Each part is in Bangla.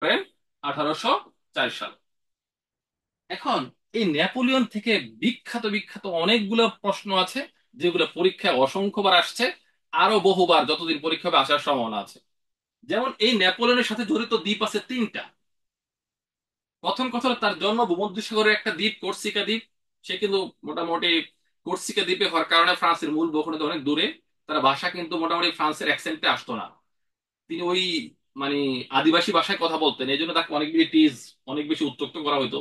করেন 1804 সাল। এখন এই নেপোলিয়ন থেকে বিখ্যাত বিখ্যাত অনেকগুলো প্রশ্ন আছে, যেগুলো পরীক্ষায় অসংখ্যবার আসছে, আরো বহুবার যতদিন পরীক্ষা হবে আসার সম্ভাবনা আছে। যেমন এই নেপোলিয়নের সাথে জড়িত দ্বীপ আছে তিনটা। প্রথম কথা হলো তার জন্ম ভূমধ্যসাগরের একটা দ্বীপ কর্সিকা দ্বীপ। সে কিন্তু মোটামুটি কর্সিকা দ্বীপে হওয়ার কারণে ফ্রান্সের মূল ভূখণ্ড অনেক দূরে, তার ভাষা কিন্তু মোটামুটি ফ্রান্সের অ্যাকসেন্টে আসতো না। তিনি ওই মানে আদিবাসী ভাষায় কথা বলতেন, এই জন্য তাকে অনেক বেশি অনেক বেশি উত্ত্যক্ত করা হতো।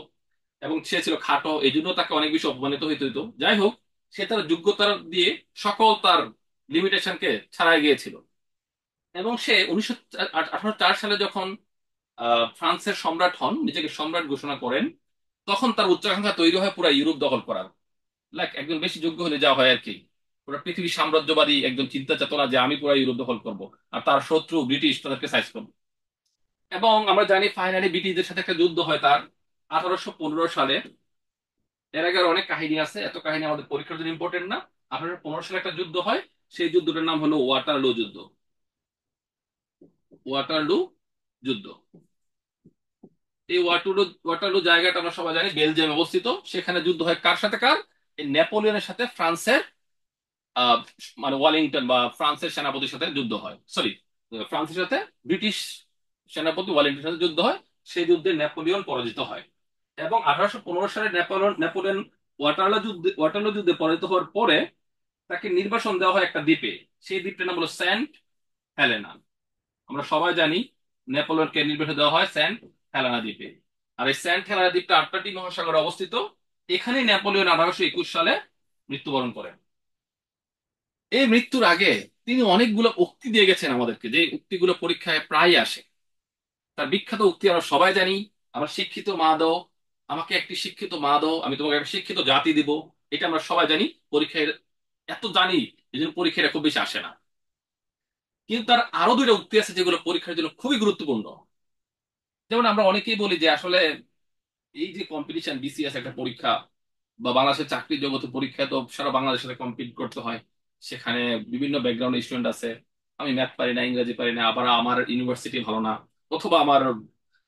এবং সে ছিল খাটো, এই জন্য তাকে অনেক বেশি অপমানিত হইতে হইতো। যাই হোক, সে তার যোগ্যতা দিয়ে সকল তার লিমিটেশনকে ছাড়াই গিয়েছিল। এবং সে 1918 সালে যখন ফ্রান্সের সম্রাট হন, নিজেকে সম্রাট ঘোষণা করেন, তখন তার উচ্চাকাঙ্ক্ষা তৈরি হয় পুরো ইউরোপ দখল করার। লাইক একজন বেশি যোগ্য হলে যা হয় আর কি, পুরো পৃথিবী সাম্রাজ্যবাদী একজন চিন্তা চেতনা যে আমি পুরো ইউরোপ দখল করব, আর তার শত্রু ব্রিটিশ তাদেরকে সাইজ করবো। এবং আমরা জানি ফাইনালি ব্রিটিশদের সাথে একটা যুদ্ধ হয় তার 1815 সালে। এর আগে আরো অনেক কাহিনী আছে, এত কাহিনী আমাদের পরীক্ষার জন্য ইম্পর্টেন্ট না। 1815 সালে একটা যুদ্ধ হয়, সেই যুদ্ধটার নাম হলো ওয়াটারলু যুদ্ধ। ওয়াটারলু যুদ্ধ। এই ওয়াটারলু ওয়াটারলু জায়গাটা আমরা সবাই জানি বেলজিয়ামে অবস্থিত। সেখানে যুদ্ধ হয় কার সাথে কার? এই নেপোলিয়নের সাথে ফ্রান্সের আহ, মানে ওয়ালিংটন বা ফ্রান্সের সেনাপতির সাথে যুদ্ধ হয়, সরি, ফ্রান্সের সাথে ব্রিটিশ সেনাপতি ওয়ালিংটনের সাথে যুদ্ধ হয়। সেই যুদ্ধে নেপোলিয়ন পরাজিত হয়। এবং 1815 সালে নেপোলিয়ন নেপোলিয়ন ওয়াটারলু যুদ্ধে পরাজিত হওয়ার পরে তাকে নির্বাসন দেওয়া হয় একটা দ্বীপে। সেই দ্বীপটার নাম হলো সেন্ট হেলেনা। আমরা সবাই জানি নেপোলিয়নকে নির্বাসন দেওয়া হয় সেন্ট হেলেনা দ্বীপে। আর এই সেন্ট হেলেনা দ্বীপটা আটলান্টিক মহাসাগরে অবস্থিত। এখানেই নেপোলিয়ন 1821 সালে মৃত্যুবরণ করেন। এই মৃত্যুর আগে তিনি অনেকগুলো উক্তি দিয়ে গেছেন আমাদেরকে, যে উক্তিগুলো পরীক্ষায় প্রায় আসে। তার বিখ্যাত উক্তি আমরা সবাই জানি, আমার শিক্ষিত মা দাও, আমাকে একটি শিক্ষিত মা দাও, আমি তোমাকে একটা শিক্ষিত জাতি দিব। এটা আমরা সবাই জানি। পরীক্ষায় এত জানি, এই জন্য পরীক্ষায় খুব বেশি আসে না। কিন্তু তার আরো দুইটা উক্তি আছে যেগুলো পরীক্ষার জন্য খুবই গুরুত্বপূর্ণ। যেমন আমরা অনেকেই বলি যে আসলে এই যে কম্পিটিশন, বিসিএস একটা পরীক্ষা বা বাংলাদেশের চাকরির জগতে পরীক্ষা, তো সারা বাংলাদেশের সাথে কম্পিট করতে হয়। সেখানে বিভিন্ন ব্যাকগ্রাউন্ড স্টুডেন্ট আছে। আমি ম্যাথ পারি না, ইংরেজি পারি না, আবার আমার ইউনিভার্সিটি ভালো না, অথবা আমার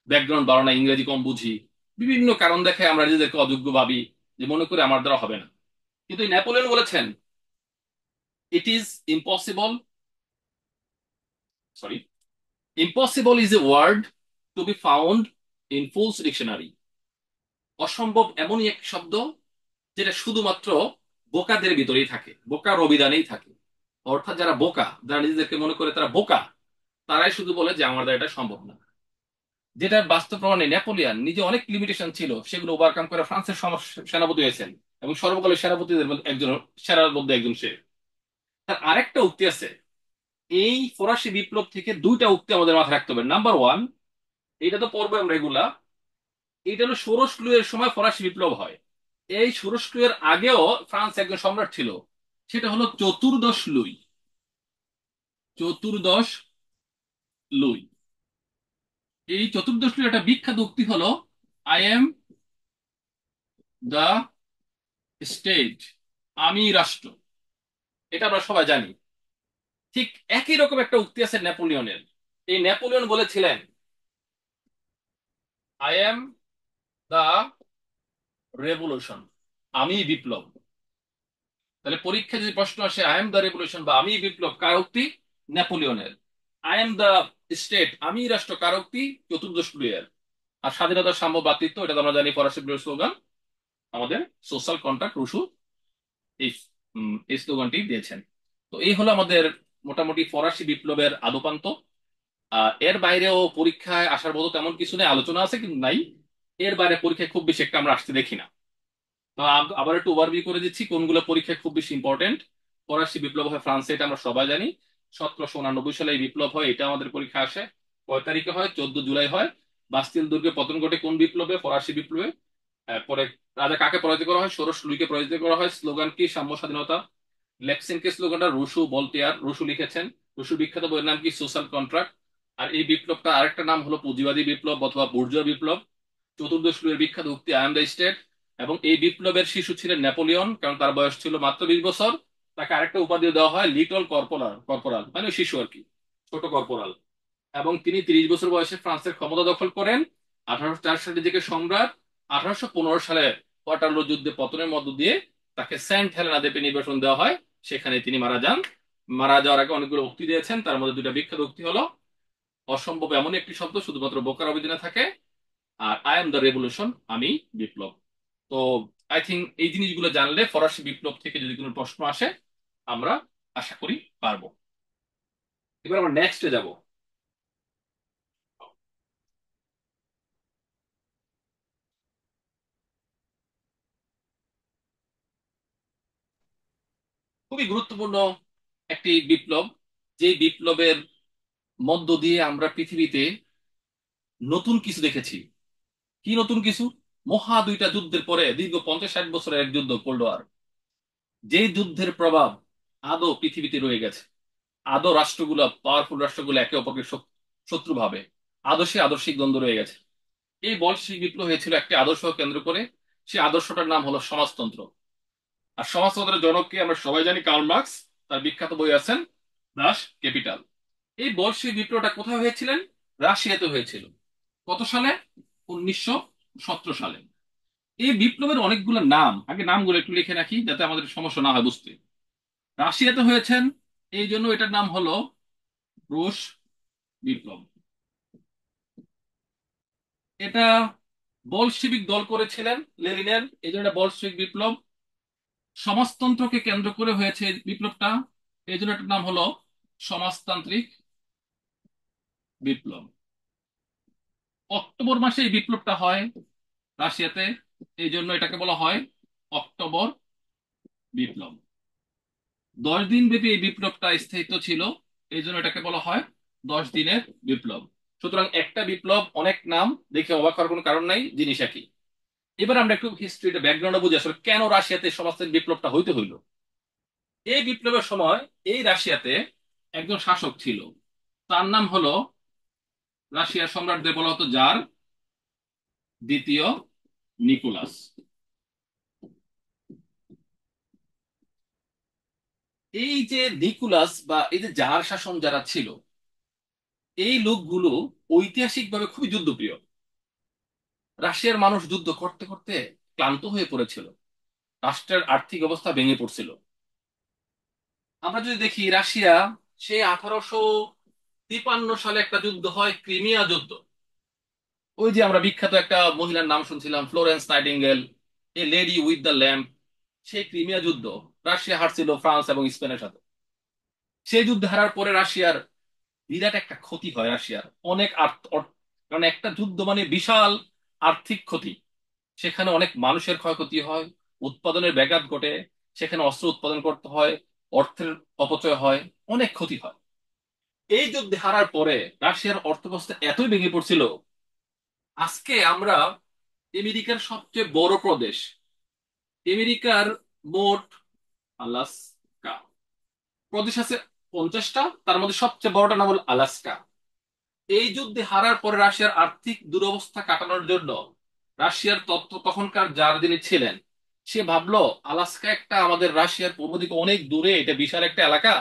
ব্যাকগ্রাউন্ড ভালো না, ইংরেজি কম বুঝি। বিভিন্ন কারণ দেখে আমরা নিজেদেরকে অযোগ্য ভাবি, যে মনে করি আমার দ্বারা হবে না। কিন্তু এই নেপোলিয়ন বলেছেন, it is impossible, sorry, impossible is a word to be found in fools dictionary. অসম্ভব এমনই এক শব্দ যেটা শুধুমাত্র বোকাদের ভিতরেই থাকে, বোকার অভিধানেই থাকে। অর্থাৎ যারা বোকা, যারা নিজেদেরকে মনে করে তারা বোকা, তারাই শুধু বলে যে আমার দ্বারা এটা সম্ভব না। যেটা বাস্তব প্রমাণে নেপোলিয়ন নিজে অনেক লিমিটেশন ছিল, সেগুলো ওভারকাম করে ফ্রান্সের সেনাপতি হয়েছেন। এবং সর্বকালের সেনাপতিদের মধ্যে একজন, সেনার মধ্যে একজন সে। তার আরেকটা উক্তি আছে। এই ফরাসি বিপ্লব থেকে দুইটা উক্তি আমাদের মাথায় রাখতে হবে। নাম্বার ওয়ান, এটা তো পড়বো আমরা এগুলা, এটা হলো ষোড়শ লুইয়ের সময় ফরাসি বিপ্লব হয়। এই ষোড়শ লুইয়ের আগেও ফ্রান্স একজন সম্রাট ছিল, সেটা হলো চতুর্দশ লুই। চতুর্দশ লুই। এই চতুর্দশ লুই একটা বিখ্যাত উক্তি হলো, আই এম দা স্টেট, আমি রাষ্ট্র। এটা আমরা সবাই জানি। ঠিক একই রকম একটা উক্তি আছে নেপোলিয়নের। এই নেপোলিয়ন বলেছিলেন, আই এম দা রেভলিউশন, আমি বিপ্লব। তাহলে পরীক্ষায় যদি প্রশ্ন আসে আই এম দা রেভলিউশন বা আমি বিপ্লব, কার উক্তি? নেপোলিয়নের। আই এম দা স্টেট, আমি রাষ্ট্র, কার উক্তি? চতুর্দশ লুইয়ের। আর স্বাধীনতা সাম্য ভ্রাতৃত্ব, এটা তো আমরা জানি ফরাসি বিপ্লবের স্লোগান। আমাদের সোশ্যাল কন্ট্রাক্ট রুশো এই এই স্লোগানটি দিয়েছেন। তো এই হলো আমাদের মোটামুটি ফরাসি বিপ্লবের আদ্যোপান্ত। এর বাইরেও পরীক্ষায় আসার মতো তেমন কিছু নেই, আলোচনা আছে কিন্তু নাই। এর বাইরে পরীক্ষায় খুব বেশি একটা আমরা আসতে দেখি না। তো আবার একটু ওভারভিউ করে দিচ্ছি কোনগুলো পরীক্ষায় খুব বেশি ইম্পর্টেন্ট। ফরাসি বিপ্লব হয় ফ্রান্সে, এটা আমরা সবাই জানি। 1789 সালে এই বিপ্লব হয়, এটা আমাদের পরীক্ষা আসে। কয় তারিখে হয়? 14 জুলাই হয়। বাস্তিল দুর্গে পতন ঘটে কোন বিপ্লবে? ফরাসি বিপ্লবে। পরে রাজা কাকে পরাজিত করা হয়? ষোড়শ লুইকে পরাজিত করা হয়। স্লোগান কি? সাম্য স্বাধীনতা। লেক্সিনকে স্লোগানটা রুশু বলতেয়ার রুশু লিখেছেন। রুশু বিখ্যাত বইয়ের নাম কি? Social contract. আর এই বিপ্লবটা আরেকটা নাম হলো পুঁজিবাদী বিপ্লব অথবা বুর্জোয়া বিপ্লব। চতুর্দশ লুইয়ের বিখ্যাত উক্তি, আই এম দ্য স্টেট। এবং এই বিপ্লবের শিশু ছিলেন নেপোলিয়ন, কারণ তার বয়স ছিল মাত্র 20 বছর। তাকে আরেকটা উপাধি দেওয়া হয় লিটল কর্পোরাল, কর্পোরাল মানে শিশু আর কি, ছোট কর্পোরাল। এবং তিনি 30 বছর বয়সে ফ্রান্সের ক্ষমতা দখল করেন। 1804 সালে নিজেকে সম্রাট, 1815 সালে ওয়াটারলু যুদ্ধে পতনের মধ্য দিয়ে তাকে সেন্ট হেলেনা দ্বীপে নির্বাসন দেওয়া হয়। সেখানে তিনি মারা যান। মারা যাওয়ার আগে অনেকগুলো উক্তি দিয়েছেন, তার মধ্যে দুটা বিখ্যাত উক্তি হলো, অসম্ভব এমন একটি শব্দ শুধুমাত্র বোকার অভিধানে থাকে, আর আই এম দ্য রেভলিউশন, আমি বিপ্লব। তো আই থিঙ্ক এই জিনিসগুলো জানলে ফরাসি বিপ্লব থেকে যদি কোনো প্রশ্ন আসে আমরা আশা করি পারবো। এবার আমরা নেক্সটে যাব। খুবই গুরুত্বপূর্ণ একটি বিপ্লব, যে বিপ্লবের মধ্য দিয়ে আমরা পৃথিবীতে নতুন কিছু দেখেছি। কি নতুন কিছু? মহা দুইটা যুদ্ধের পরে দীর্ঘ 50-60 বছরের এক যুদ্ধ, কোল্ড ওয়ার, যেই যুদ্ধের প্রভাব আদৌ পৃথিবীতে রয়ে গেছে। আদৌ রাষ্ট্রগুলো, পাওয়ারফুল রাষ্ট্রগুলো একে অপরকে শত্রু ভাবে, আদর্শে আদর্শিক দ্বন্দ্ব রয়ে গেছে। এই বলশিক বিপ্লব হয়েছিল একটি আদর্শ কেন্দ্র করে। সেই আদর্শটার নাম হলো সমাজতন্ত্র। আর সমাজতন্ত্রের জনককে আমরা সবাই জানি, কার্ল মার্কস। তার বিখ্যাত বই আছেন দাস ক্যাপিটাল। এই বলশিক বিপ্লবটা কোথায় হয়েছিলেন? রাশিয়াতে হয়েছিল। কত সালে? 1917 সালে। এই বিপ্লবের অনেকগুলো নাম, আগে নামগুলো একটু লিখে রাখি যাতে আমাদের সমস্যা না হয় বুঝতে। রাশিয়াতে হয়েছেন, এই জন্য এটার নাম হলো রুশ বিপ্লব। এটা বলশিবিক দল করেছিলেন লেনিনের, এই জন্য এটা বলশিবিক বিপ্লব। সমাজতন্ত্রকে কেন্দ্র করে হয়েছে এই বিপ্লবটা, এই জন্য এটার নাম হলো সমাজতান্ত্রিক বিপ্লব। অক্টোবর মাসে এই বিপ্লবটা হয় রাশিয়াতে, এই জন্য এটাকে বলা হয় অক্টোবর বিপ্লব। 10 দিন ব্যাপী এই বিপ্লবটা স্থায়িত্ব ছিল, এই জন্য এটাকে বলা হয় 10 দিনের বিপ্লব। সুতরাং একটা বিপ্লব, অনেক নাম, দেখে অবাক হওয়ার কোনো কারণ নাই, জিনিস একই। এবার আমরা একটু হিস্ট্রিটা, ব্যাকগ্রাউন্ড বুঝি আসলে কেন রাশিয়াতে সমাজতান্ত্রিক বিপ্লবটা হইতে হইলো। এই বিপ্লবের সময় এই রাশিয়াতে একজন শাসক ছিল, তার নাম হলো, রাশিয়ার সম্রাটদের বলা হতো জার দ্বিতীয় নিকোলাস। এই যে নিকোলাস বা এই যে জার শাসন যারা ছিল, এই লোকগুলো ঐতিহাসিকভাবে খুবই যুদ্ধপ্রিয়। রাশিয়ার মানুষ যুদ্ধ করতে করতে ক্লান্ত হয়ে পড়েছিল, রাষ্ট্রের আর্থিক অবস্থা ভেঙে পড়ছিল। আমরা যদি দেখি রাশিয়া, সেই 1853 সালে একটা যুদ্ধ হয়, ক্রিমিয়া যুদ্ধ। ওই যে আমরা বিখ্যাত একটা মহিলার নাম শুনছিলাম, Florence nightingale, a lady with the lamp. সেই ক্রিমিয়া যুদ্ধ রাশিয়া হারছিল ফ্রান্স এবং স্পেনের সাথে। সেই যুদ্ধ হারার পরে রাশিয়ার বিরাট একটা ক্ষতি হয়, রাশিয়ার অনেক কারণ একটা যুদ্ধ মানে বিশাল আর্থিক ক্ষতি। সেখানে অনেক মানুষের ক্ষয়ক্ষতি হয়, উৎপাদনের ব্যাঘাত ঘটে, সেখানে অস্ত্র উৎপাদন করতে হয়, অর্থের অপচয় হয়, অনেক ক্ষতি হয়। এই যুদ্ধে হারার পরে রাশিয়ার অর্থব্যবস্থা এতই ভেঙে পড়ছিল, আজকে আমরা আমেরিকার সবচেয়ে বড় প্রদেশ, আমেরিকার মোট আলাস্কা প্রদেশ আছে 50টা, তার মধ্যে সবচেয়ে বড়টা নাম হলো আলাস্কা। এই যুদ্ধে হারার পরে রাশিয়ার আর্থিক দুরবস্থা কাটানোর জন্য রাশিয়ার তখনকার যার যিনি ছিলেন, সে ভাবলো আলাস্কা একটা আমাদের রাশিয়ার পূর্ব দিকে অনেক দূরে, এটা বিশাল একটা এলাকা,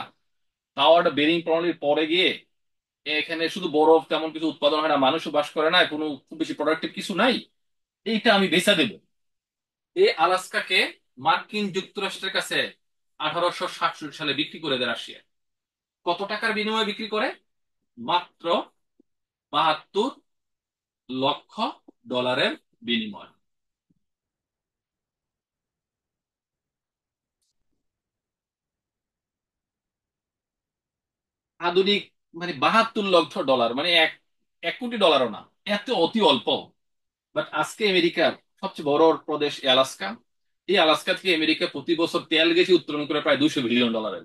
তাও একটা বেরিং প্রণালীর পরে গিয়ে এখানে শুধু বরফ, তেমন কিছু উৎপাদন হয় না, মানুষও বাস করে না, কোনো খুব বেশি প্রোডাক্টিভ কিছু নাই, এইটা আমি বেচা দেবো। এই আলাস্কাকে মার্কিন যুক্তরাষ্ট্রের কাছে 1867 সালে বিক্রি করে দেয় রাশিয়া। কত টাকার বিনিময়ে বিক্রি করে? মাত্র 72 লক্ষ ডলারের বিনিময়। আধুনিক, মানে 72 লক্ষ ডলার, মানে এক 1 কোটি ডলারও না, এত অতি অল্প। বাট আজকে আমেরিকার সবচেয়ে বড় প্রদেশ এই আলাস্কা। এই আলাস্কা থেকে আমেরিকা প্রতি বছর তেল গ্যাস উত্তোলন করে প্রায় 200 বিলিয়ন ডলারের।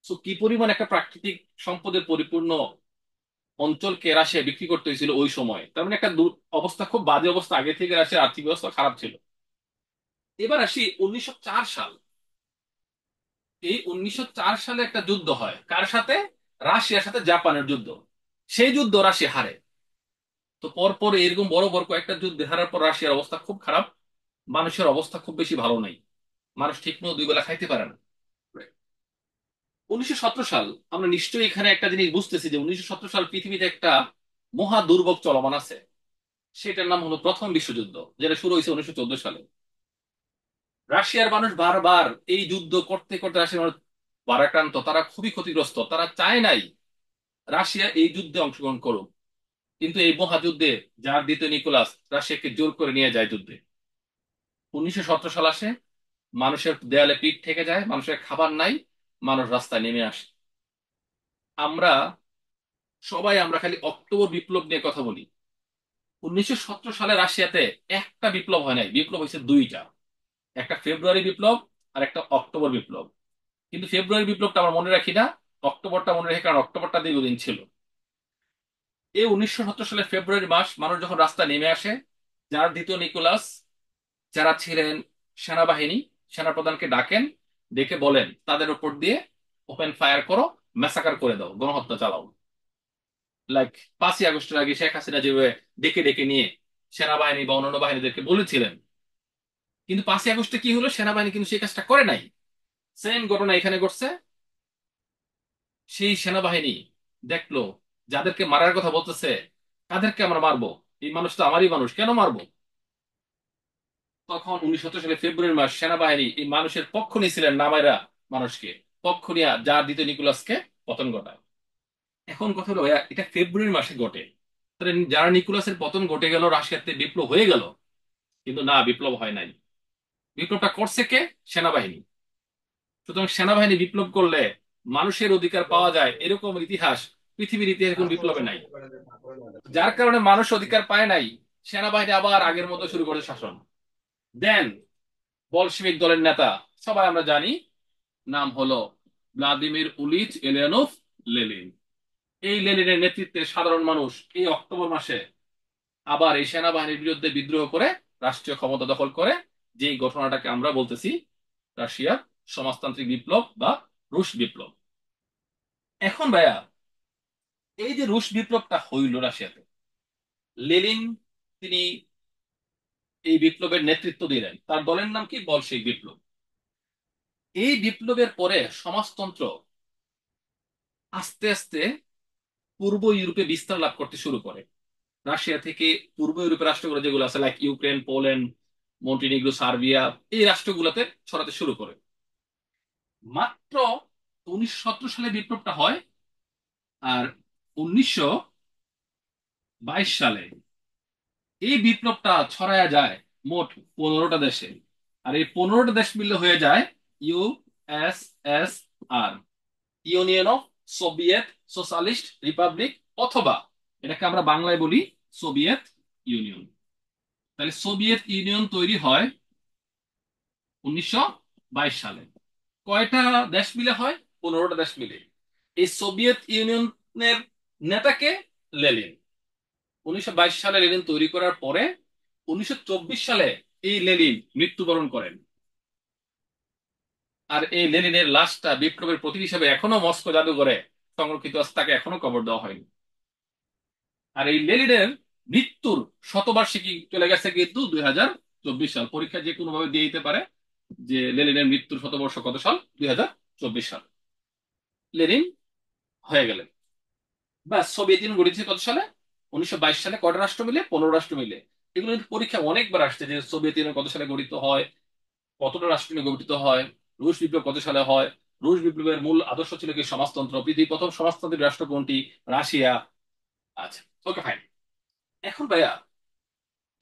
তো কি পরিমাণ একটা প্রাকৃতিক সম্পদের পরিপূর্ণ অঞ্চলকে রাশিয়া বিক্রি করতে হয়েছিল ওই সময়, তার মানে একটা অবস্থা, খুব বাজে অবস্থা, আগে থেকে রাশিয়ার আর্থিক ব্যবস্থা খারাপ ছিল। এবার আসি 1904 সাল। এই 1904 সালে একটা যুদ্ধ হয়, কার সাথে? রাশিয়ার সাথে জাপানের যুদ্ধ। সেই যুদ্ধ রাশিয়া হারে। তো পরপর এরকম বড় বড় কয়েকটা যুদ্ধে হারার পর রাশিয়ার অবস্থা খুব খারাপ, মানুষের অবস্থা খুব বেশি ভালো নাই, মানুষ ঠিক মতো 2 বেলা খাইতে পারে না। 1917 সাল, আমরা নিশ্চয়ই এখানে একটা জিনিস বুঝতেছি যে 1917 সাল পৃথিবীতে একটা মহা দুর্ভোগ চলমান আছে। সেটার নাম হলো প্রথম বিশ্বযুদ্ধ, যেটা শুরু হয়েছে 1914 সালে। রাশিয়ার মানুষ বারবার এই যুদ্ধ করতে করতে রাশিয়ার মানুষ ভারাক্রান্ত, তারা খুবই ক্ষতিগ্রস্ত, তারা চায় নাই রাশিয়া এই যুদ্ধে অংশগ্রহণ করুক। কিন্তু এই মহাযুদ্ধে যার দ্বিতীয় নিকোলাস রাশিয়াকে জোর করে নিয়ে যায় যুদ্ধে। 1917 সাল আসে, মানুষের দেয়ালে পিঠ থেকে যায়, মানুষের খাবার নাই, মানুষ রাস্তায় নেমে আসে। আমরা আমরা খালি অক্টোবর বিপ্লব নিয়ে কথা বলি। 1917 সালে রাশিয়াতে একটা বিপ্লব হয় নাই, বিপ্লব হয়েছে দুইটা। একটা ফেব্রুয়ারি বিপ্লব আর একটা অক্টোবর বিপ্লব। কিন্তু ফেব্রুয়ারি বিপ্লবটা আমরা মনে রাখি না, অক্টোবরটা মনে রাখি, কারণ অক্টোবরটা দীর্ঘদিন ছিল। এই 1917 সালে ফেব্রুয়ারি মাস মানুষ যখন রাস্তায় নেমে আসে, যার দ্বিতীয় নিকোলাস, যারা ছিলেন সেনাবাহিনী, সেনাপ্রধানকে ডাকেন, ডেকে বলেন তাদের উপর দিয়ে ওপেন ফায়ার করো, ম্যাসাকার করে দাও, গণহত্যা চালাও। লাইক 5ই আগস্টের আগে শেখ হাসিনা যেভাবে ডেকে ডেকে নিয়ে সেনাবাহিনী বা অন্যান্য বাহিনীদেরকে বলেছিলেন। কিন্তু 5ই আগস্টে কি হলো, সেনাবাহিনী কিন্তু সেই কাজটা করে নাই। সেম ঘটনা এখানে ঘটছে। সেই সেনাবাহিনী দেখলো যাদেরকে মারার কথা বলতেছে, তাদেরকে আমরা মারবো, এই মানুষ তো আমারই মানুষ, কেন মারবো? তখন 1917 সালে ফেব্রুয়ারি মাস সেনাবাহিনী এই মানুষের পক্ষ নিয়েছিলেন, নামাইরা মানুষকে পক্ষ নিয়ে যার দ্বিতীয় নিকোলাসকে পতন ঘটায়। এখন কথা হলো ভাইয়া, এটা ফেব্রুয়ারি মাসে ঘটে, তাহলে যারা নিকোলাসের পতন ঘটে গেল, রাশিয়াতে বিপ্লব হয়ে গেল। কিন্তু না, বিপ্লব হয় নাই। বিপ্লবটা করছে কে? সেনাবাহিনী। সুতরাং সেনাবাহিনী বিপ্লব করলে মানুষের অধিকার পাওয়া যায়, এরকম ইতিহাস পৃথিবীর ইতিহাসে কোন বিপ্লবে নাই। যার কারণে মানুষ অধিকার পায় নাই, সেনাবাহিনী আবার আগের মতো শুরু করে শাসন দেন। বলশিবিক দলের নেতা, সবাই আমরা জানি, নাম হলো ভ্লাদিমির উলিচ এলিয়ানোভ লেনিন। এই লেনিনের নেতৃত্বে সাধারণ মানুষ এই অক্টোবর মাসে আবার এই সেনাবাহিনীর বিরুদ্ধে বিদ্রোহ করে রাষ্ট্রীয় ক্ষমতা দখল করে, যেই ঘটনাটাকে আমরা বলতেছি রাশিয়ার সমাজতান্ত্রিক বিপ্লব বা রুশ বিপ্লব। এখন ভাইয়া, এই যে রুশ বিপ্লবটা হইল রাশিয়াতে, লেনিন তিনি এই বিপ্লবের নেতৃত্ব দিলেন, তার দলের নাম কি? বলশেভিক বিপ্লব। এই বিপ্লবের পরে সমাজতন্ত্র আস্তে আস্তে পূর্ব ইউরোপে বিস্তার লাভ করতে শুরু করে। রাশিয়া থেকে পূর্ব ইউরোপের রাষ্ট্রগুলো যেগুলো আছে, like Ukraine, Poland, Montenegro, Serbia, এই রাষ্ট্রগুলোতে ছড়াতে শুরু করে। মাত্র 1917 সালে বিপ্লবটা হয়, আর 1922 সালে এই বিপ্লবটা ছড়ায়া যায় মোট 15টা দেশে। আর এই 15টা দেশ মিলে হয়ে যায় USSR, union of Soviet socialist Republic, অথবা এটাকে আমরা বাংলায় বলি সোভিয়েত ইউনিয়ন। তাহলে সোভিয়েত ইউনিয়ন তৈরি হয় 1922 সালে। কয়টা দেশ মিলে হয়? 15টা দেশ মিলে। এই সোভিয়েত ইউনিয়নের নেতাকে? লেনিন। 1922 সালে লেনিন তৈরি করার পরে 1924 সালে এই লেনিন মৃত্যুবরণ করেন। আর এই লেনিনের লাশটা বিপ্লবের প্রতীক হিসেবে এখনো মস্কো জাদুঘরে সংরক্ষিত আছে, তাকে এখনো কবর দেওয়া হয়নি। আর এই লেনিনের মৃত্যুর শতবার্ষিকী চলে গেছে কিন্তু 2024 সাল। পরীক্ষা যে কোনো ভাবে দিয়ে দিতে পারে যে লেনিনের মৃত্যুর শতবর্ষ কত সাল? 2024 সাল। লেনিন হয়ে গেলেন। ব্যাস, সোভিয়েত ইউনিয়ন গঠিত কত সালে? 1922 সালে। কয়টা রাষ্ট্র মিলে? 15 রাষ্ট্র মিলে। এগুলো কিন্তু পরীক্ষা অনেকবার আসছে যে সোভিয়েত ইউনিয়ন কত সালে গঠিত হয়, কতটা রাষ্ট্র নিয়ে গঠিত হয়, রুশ বিপ্লব কত সালে হয়, রুশ বিপ্লবের মূল আদর্শ ছিল কি সমাজতন্ত্র, পৃথিবীর প্রথম সমাজতান্ত্রিক রাষ্ট্র কোনটি? রাশিয়া। আচ্ছা, ওকে, ফাইন। এখন ভাইয়া,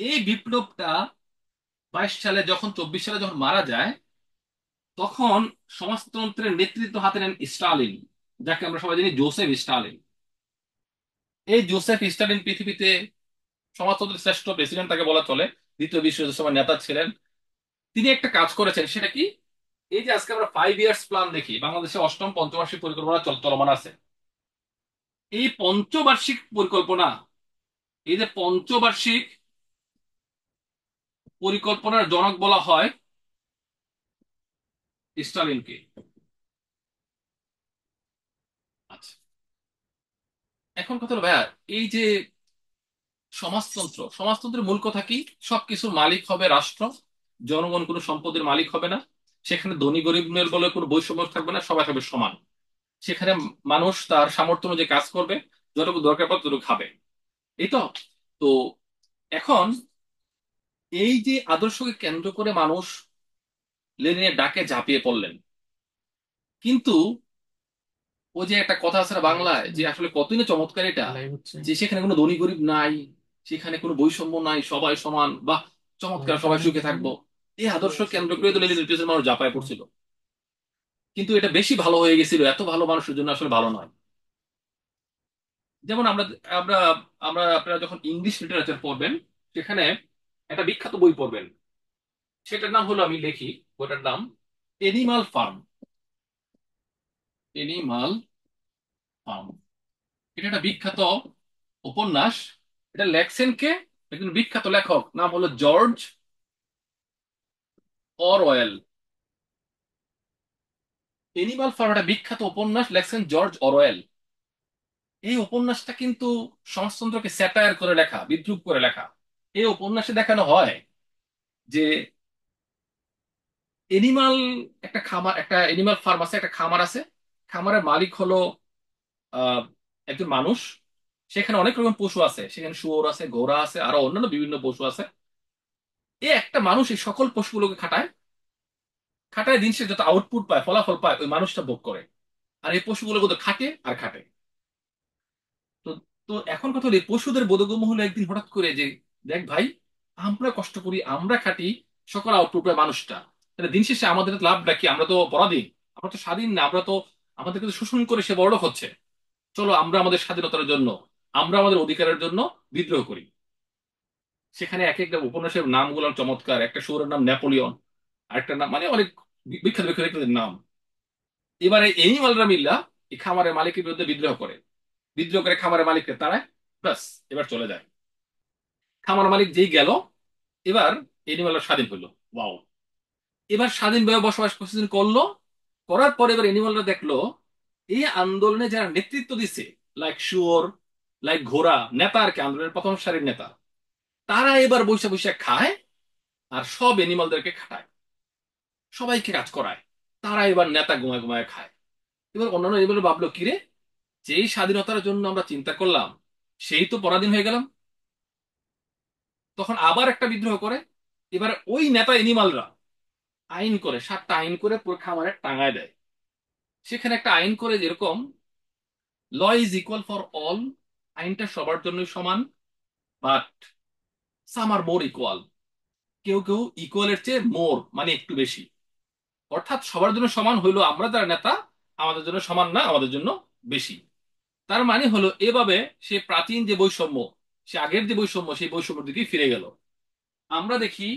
এই বিপ্লবটা 22 সালে, যখন 24 সালে যখন মারা যায়, তখন সমাজতন্ত্রের নেতৃত্ব হাতে নেন স্টালিন, যাকে আমরা সবাই জানি জোসেফ স্টালিন। এই জোসেফ স্টালিন পৃথিবীতে সমাজতন্ত্রের শ্রেষ্ঠ প্রেসিডেন্ট তাকে বলা চলে, দ্বিতীয় বিশ্বযুদ্ধের সময় নেতা ছিলেন। তিনি একটা কাজ করেছেন, সেটা কি? এই যে আজকে আমরা 5 ইয়ার্স প্ল্যান দেখি, বাংলাদেশে অষ্টম পঞ্চবার্ষিক পরিকল্পনা চলমান আছে। এই পঞ্চবার্ষিক পরিকল্পনা, এই যে পঞ্চবার্ষিক পরিকল্পনার জনক বলা হয় স্টালিনকে। আচ্ছা, এখন কথা হলো ভাইয়া, এই যে সমাজতন্ত্রের মূল কথা কি? সবকিছুর মালিক হবে রাষ্ট্র, জনগণ কোনো সম্পদের মালিক হবে না, সেখানে ধনী গরিবের বলে কোনো বৈষম্য থাকবে না, সবাই হবে সমান। সেখানে মানুষ তার সামর্থ্য অনুযায়ী কাজ করবে, যতটুকু দরকার পড়ে ততটুকু খাবে, এই তো। তো এখন এই যে আদর্শকে কেন্দ্র করে মানুষ লেনিনের ডাকে ঝাঁপিয়ে পড়লেন, কিন্তু ওই যে একটা কথা আছে না বাংলায়, যে আসলে কতই না চমৎকার এটা, যে সেখানে কোনো ধনী গরিব নাই, সেখানে কোনো বৈষম্য নাই, সবাই সমান, বা চমৎকার, সবাই সুখে থাকবো, এই আদর্শ কেন্দ্র করে তো লেনিনের পিছনে মানুষ ঝাঁপায় পড়ছিল। কিন্তু এটা বেশি ভালো হয়ে গেছিল, এত ভালো মানুষের জন্য আসলে ভালো নয়। যেমন আমরা আমরা আমরা আপনারা যখন ইংলিশ লিটারেচার পড়বেন, সেখানে একটা বিখ্যাত বই পড়বেন, সেটার নাম হলো, আমি লিখি বইটার নাম, এনিমাল ফার্ম। এনিমাল ফার্ম, এটা একটা বিখ্যাত উপন্যাস। এটা লেখছেন কে? একজন বিখ্যাত লেখক, নাম হলো জর্জ অরওয়েল। এনিমাল ফার্ম একটা বিখ্যাত উপন্যাস, লেখছেন জর্জ অরওয়েল। এই উপন্যাসটা কিন্তু সমাজতন্ত্রকে স্যাটায়ার করে লেখা, বিদ্রূপ করে লেখা। এই উপন্যাসে দেখানো হয় যে এনিমাল, একটা খামার, একটা এনিমাল ফার্ম আছে, একটা খামার আছে, খামারের মালিক হলো আহ একজন মানুষ। সেখানে অনেক রকম পশু আছে, সেখানে শুয়োর আছে, ঘোড়া আছে, আরো অন্যান্য বিভিন্ন পশু আছে। এই একটা মানুষ এই সকল পশুগুলোকে খাটায়, খাটায় দিন শেষে যত আউটপুট পায়, ফলাফল পায়, ওই মানুষটা ভোগ করে। আর এই পশুগুলো কিন্তু খাটে আর খাটে। তো তো এখন কথা হলো, এই পশুদের বোধগম্য হলো একদিন হঠাৎ করে যে, দেখ ভাই, আমরা কষ্ট করি, আমরা খাটি, সকল আউটপুট পায় মানুষটা, তাহলে দিন শেষে আমাদের লাভটা কি? আমরা তো পরাধীন, আমরা তো স্বাধীন না, আমরা তো, আমাদেরকে তো শোষণ করে সে বড়লোক হচ্ছে। চলো আমরা আমাদের স্বাধীনতার জন্য, আমরা আমাদের অধিকারের জন্য বিদ্রোহ করি। সেখানে এক একটা উপন্যাসের নামগুলো চমৎকার, একটা শহরের নাম নেপোলিয়ন, আরেকটা নাম মানে অনেক বিখ্যাত বিখ্যাত ব্যক্তিদের নাম। এবারে এনিমালরা মিল্লা এই খামারের মালিকের বিরুদ্ধে বিদ্রোহ করে, বিদ্রোহ করে খামারের মালিককে তাড়ায়, ব্যাস, এবার চলে যায়। খামার মালিক যেই গেল, এবার এনিমালরা স্বাধীন হলো। ওয়াও! এবার স্বাধীনভাবে বসবাস কিছুদিন করলো, করার পর এবার এনিমালরা দেখলো এই আন্দোলনে যারা নেতৃত্ব দিচ্ছে, লাইক শুয়োর, লাইক ঘোড়া, নেতা আর কি, আন্দোলনের প্রথম সারির নেতা, তারা এবার বৈশা বৈশা খায়, আর সব এনিমালদেরকে খাটায়, সবাইকে কাজ করায়। তারা এবার নেতা ঘুমায় ঘুমায় খায়। এবার অন্যান্য এনিমাল ভাবলো, কিরে, যেই স্বাধীনতার জন্য আমরা চিন্তা করলাম, সেই তো পরাধীন হয়ে গেলাম। তখন আবার একটা বিদ্রোহ করে। এবার ওই নেতা এনিমালরা আইন করে, 7টা আইন করে পুরো খামারে টাঙায় দেয়। সেখানে একটা আইন করে যেরকম, law is equal for all, আইনটা সবার জন্যই সমান, but some R more equal, কেউ কেউ ইকুয়ালের চেয়ে মোর মানে একটু বেশি। অর্থাৎ সবার জন্য সমান হইলো, আমরা যারা নেতা, আমাদের জন্য সমান না, আমাদের জন্য বেশি। তার মানে হলো এভাবে সে প্রাচীন যে বৈষম্য, সে আগের যে বৈষম্য, সেই বৈষম্যের দিকে ফিরে গেল। আমরা দেখি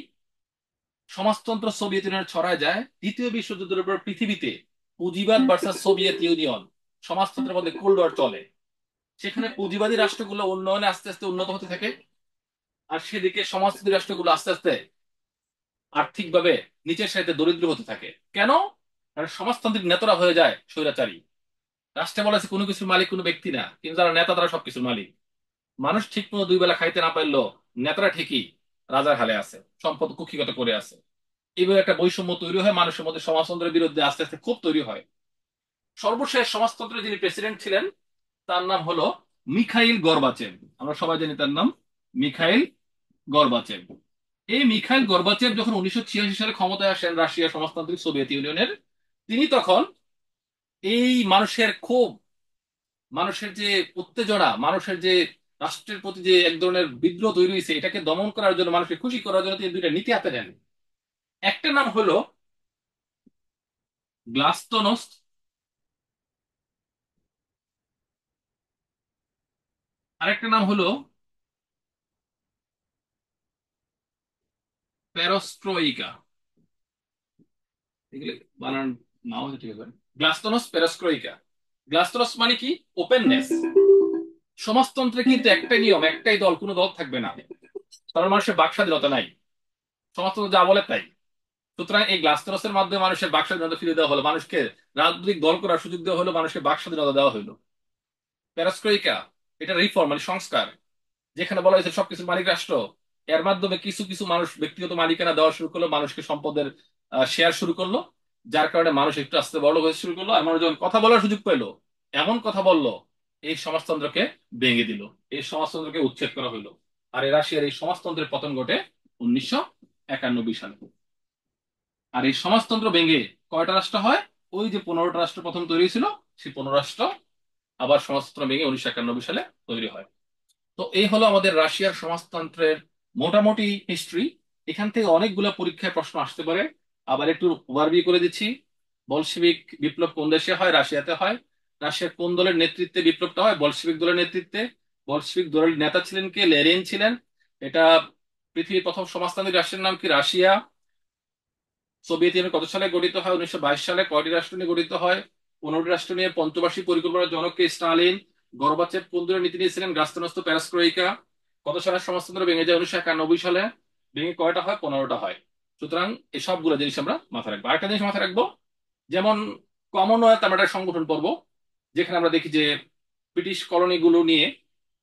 সমাজতন্ত্র সোভিয়েত ইউনিয়ন ছড়ায় যায় দ্বিতীয় বিশ্বযুদ্ধের পর পৃথিবীতে, পুঁজিবাদ ভার্সাস সোভিয়েত ইউনিয়ন, সমাজতন্ত্রের মধ্যে কোল্ড ওয়ার চলে। সেখানে পুঁজিবাদী রাষ্ট্রগুলো উন্নয়নে আস্তে আস্তে উন্নত হতে থাকে, আর সেদিকে সমাজবাদী রাষ্ট্রগুলো আস্তে আস্তে আর্থিকভাবে নিচের সারিতে দরিদ্র হতে থাকে। কেন? কারণ সমাজতান্ত্রিক নেতারা হয়ে যায় স্বৈরাচারী। রাষ্ট্রে বলা আছে কোনো কিছুর মালিক কোনো ব্যক্তি না, কিন্তু যারা নেতা তারা সবকিছুর মালিক। মানুষ ঠিক মতো 2 বেলা খাইতে না পারলেও নেতারা ঠিকই রাজার হালে আছে, সম্পদ কুক্ষিগত করে আছে। এইভাবে একটা বৈষম্য তৈরি হয়, মানুষের মধ্যে সমাজতন্ত্রের বিরুদ্ধে আস্তে আস্তে ক্ষোভ তৈরি হয়। সর্বশেষ সমাজতন্ত্রের যিনি প্রেসিডেন্ট ছিলেন, তার নাম হলো মিখাইল গর্বাচেভ। আমরা সবাই জানি তার নাম, মিখাইল গর্বাচেভ। এই মিখাইল গর্বাচেভ যখন 1986 সালে ক্ষমতায় আসেন রাশিয়া সমাজতান্ত্রিক সোভিয়েত ইউনিয়নের, তিনি তখন এই মানুষের ক্ষোভ, মানুষের যে উত্তেজনা, মানুষের যে রাষ্ট্রের প্রতি যে এক ধরনের বিদ্রোহ তৈরি হয়েছে, এটাকে দমন করার জন্য, মানুষকে খুশি করার জন্য তিনি দুইটা নীতি হাতে নেন। একটা নাম হলো গ্লাসনোস্ট, আরেকটা নাম হলো পেরোস্ট্রোইকা। এগুলো বানান নাও হচ্ছে ঠিক আছে। গ্লাসনোস্ট, পেরোস্ট্রোইকা। গ্লাসনোস্ট মানে কি? ওপেননেস। সমাজতন্ত্রে কিন্তু একটাই নিয়ম, একটাই দল, কোনো দল থাকবে না, কারণ মানুষের বাক স্বাধীনতা নাই, সমাজতন্ত্র যা বলে তাই। সুতরাং এই গ্লাসনোস্টের মাধ্যমে মানুষের বাক স্বাধীনতা ফিরিয়ে দেওয়া হলো, মানুষকে রাজনৈতিক দল করার সুযোগ দেওয়া হলো, মানুষকে বাক স্বাধীনতা দেওয়া হলো। প্যারাস্ট্রয়িকা, এটা রিফর্ম মানে সংস্কার, যেখানে বলা হয়েছে সবকিছু মালিক রাষ্ট্র, এর মাধ্যমে কিছু কিছু মানুষ ব্যক্তিগত মালিকানা দেওয়া শুরু করলো, মানুষকে সম্পদের শেয়ার শুরু করলো। যার কারণে মানুষ একটু আস্তে বড় হয়ে শুরু করলো, আর মানুষ যখন কথা বলার সুযোগ পেলো, এমন কথা বললো, এই সমাজতন্ত্রকে ভেঙে দিল, এই সমাজতন্ত্রকে উচ্ছেদ করা হলো। আর এই রাশিয়ার এই সমাজতন্ত্রের পতন ঘটে 1991 সালে। আর এই সমাজতন্ত্র ভেঙে কয়টা রাষ্ট্র হয়? ওই যে 15টা রাষ্ট্র প্রথম তৈরি ছিল, সেই 15 রাষ্ট্র আবার সমাজতন্ত্র ভেঙে 1991 সালে তৈরি হয়। তো এই হলো আমাদের রাশিয়ার সমাজতন্ত্রের মোটামুটি হিস্ট্রি। এখান থেকে অনেকগুলো পরীক্ষায় প্রশ্ন আসতে পারে। আবার একটু ওভারভিউ করে দিচ্ছি। বলশেবিক বিপ্লব কোন দেশে হয়? রাশিয়াতে হয়। রাশিয়ার কোন দলের নেতৃত্বে বিপ্লবটা হয়? বলশেবিক দলের নেতৃত্বে। বলশেবিক দলের নেতা ছিলেন কে? লেনিন ছিলেন। এটা পৃথিবীর প্রথম সমাজতান্ত্রিক রাষ্ট্রের নাম কি? রাশিয়া। সোভিয়েত ইউনিয়ন কত সালে গঠিত হয়? 1922 সালে। কয়টি রাষ্ট্র নিয়ে গঠিত হয়? 15টি রাষ্ট্র নিয়ে। পঞ্চবার্ষিক পরিকল্পনার জনক কে? স্টালিন। গর্বাচেভ কোন ধরনের নীতি নিয়েছিলেন? গ্রাসনস্ত পেরেস্ট্রোইকা। কত সালে সমাজতন্ত্র ভেঙে যায়? 1991 সালে। ভেঙে কয়টা হয়? 15টা হয়। সুতরাং এই সবগুলো জিনিস আমরা মাথায় রাখবো। আরেকটা জিনিস মাথায় রাখবো, যেমন কমনওয়েলথ আমরা একটা সংগঠন পড়বো, যেখানে আমরা দেখি যে ব্রিটিশ কলোনিগুলো নিয়ে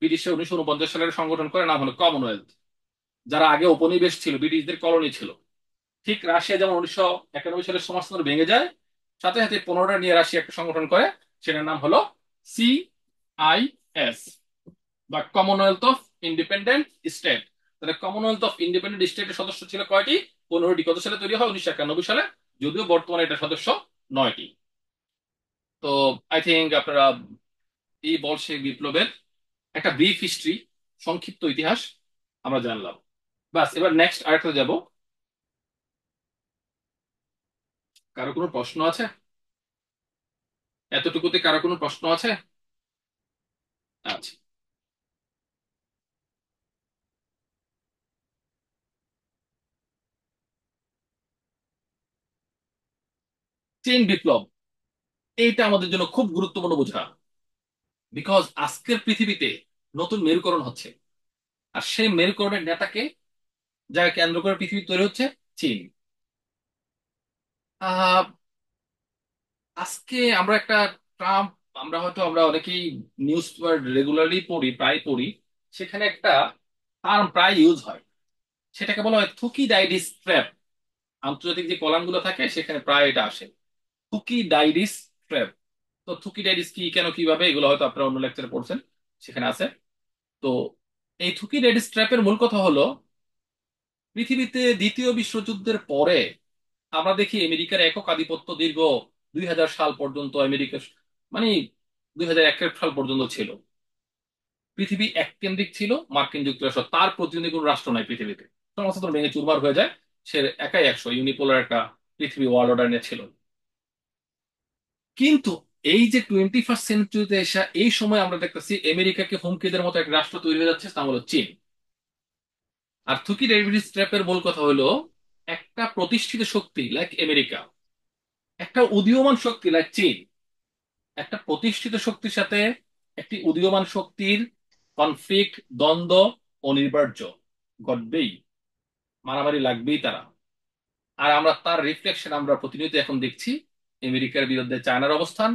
ব্রিটিশ 1949 সালের সংগঠন করে, নাম হলো কমনওয়েলথ। যারা আগে উপনিবেশ ছিল, ব্রিটিশদের কলোনি ছিল। ঠিক রাশিয়া যেমন 1991 সালের সমাজতন্ত্র ভেঙে যায়, সাথে সাথে 15টা নিয়ে রাশিয়া একটা সংগঠন করে, সেটার নাম হলো CIS, বা কমনওয়েলথ অফ ইন্ডিপেন্ডেন্ট স্টেট। তাহলে কমনওয়েলথ অফ ইন্ডিপেন্ডেন্ট স্টেটের সদস্য ছিল কয়টি? 15টি। কত সালে তৈরি হয়? 1991 সালে। যদিও বর্তমানে এটা সদস্য 9টি। তো আই থিঙ্ক আপনারা এই বলশেভিক বিপ্লবের একটা ব্রিফ হিস্ট্রি, সংক্ষিপ্ত ইতিহাস আমরা জানলাম। বাস, এবার নেক্সট আরেকটা যাব। কারো কোনো প্রশ্ন আছে? এতটুকুতে কারো কোনো প্রশ্ন আছে? আচ্ছা। চীন বিপ্লব, এইটা আমাদের জন্য খুব গুরুত্বপূর্ণ বোঝা। বিকজ আজকের পৃথিবীতে নতুন মেরুকরণ হচ্ছে, আর সেই মেরুকরণের নেতাকে, যাকে কেন্দ্র করে পৃথিবী তৈরি হচ্ছে, চীন। আহ আজকে আমরা একটা ট্রাম্প, আমরা অনেকেই নিউজ রেগুলারলি পড়ি, প্রায় পড়ি। সেখানে একটা টার্ম প্রায় ইউজ হয়, সেটাকে বলা হয় থুকিডাইডিস ট্র্যাপ। আন্তর্জাতিক যে কলামগুলো থাকে সেখানে প্রায় এটা আসে, থুকিডাইডিস ট্র্যাপ। তো থুকিডাইডিস কি, কেন, কিভাবে, এগুলো হয়তো আপনারা অন্য লেকচারে পড়ছেন, সেখানে আছে। তো এই থুকিডাইডিস ট্র্যাপের মূল কথা হলো, পৃথিবীতে দ্বিতীয় বিশ্বযুদ্ধের পরে আমরা দেখি আমেরিকার একক আধিপত্য দীর্ঘ 2000 সাল পর্যন্ত। আমেরিকা মানে 2001 সাল পর্যন্ত ছিল। পৃথিবী এককেন্দ্রিক ছিল, মার্কিন যুক্তরাষ্ট্র তার প্রতিনিধি কোনো রাষ্ট্র নাই পৃথিবীতে। সমস্ত ভেঙে চুরমার হয়ে যায়, সে একাই 100 ইউনিপোলার একটা পৃথিবী ওয়ার্ল্ড অর্ডার নিয়ে ছিল। কিন্তু এই যে 21st সেঞ্চুরিতে এসে এই সময় আমরা দেখতেছি আমেরিকাকে হুমকিদের মতো একটা রাষ্ট্র তৈরি হয়ে যাচ্ছে, তা হলো চীন। আর থুকিডিডিস ট্র্যাপের মূল কথা হলো, একটা প্রতিষ্ঠিত শক্তি লাইক আমেরিকা, একটা উদীয়মান শক্তি লাইক চীন, একটা প্রতিষ্ঠিত শক্তির সাথে একটি উদীয়মান শক্তির কনফ্লিক্ট, দ্বন্দ্ব অনিবার্য, ঘটবেই, মারামারি লাগবেই তারা। আর আমরা তার রিফ্লেকশন আমরা প্রতিনিয়ত এখন দেখছি। আমেরিকার বিরুদ্ধে চায়নার অবস্থান,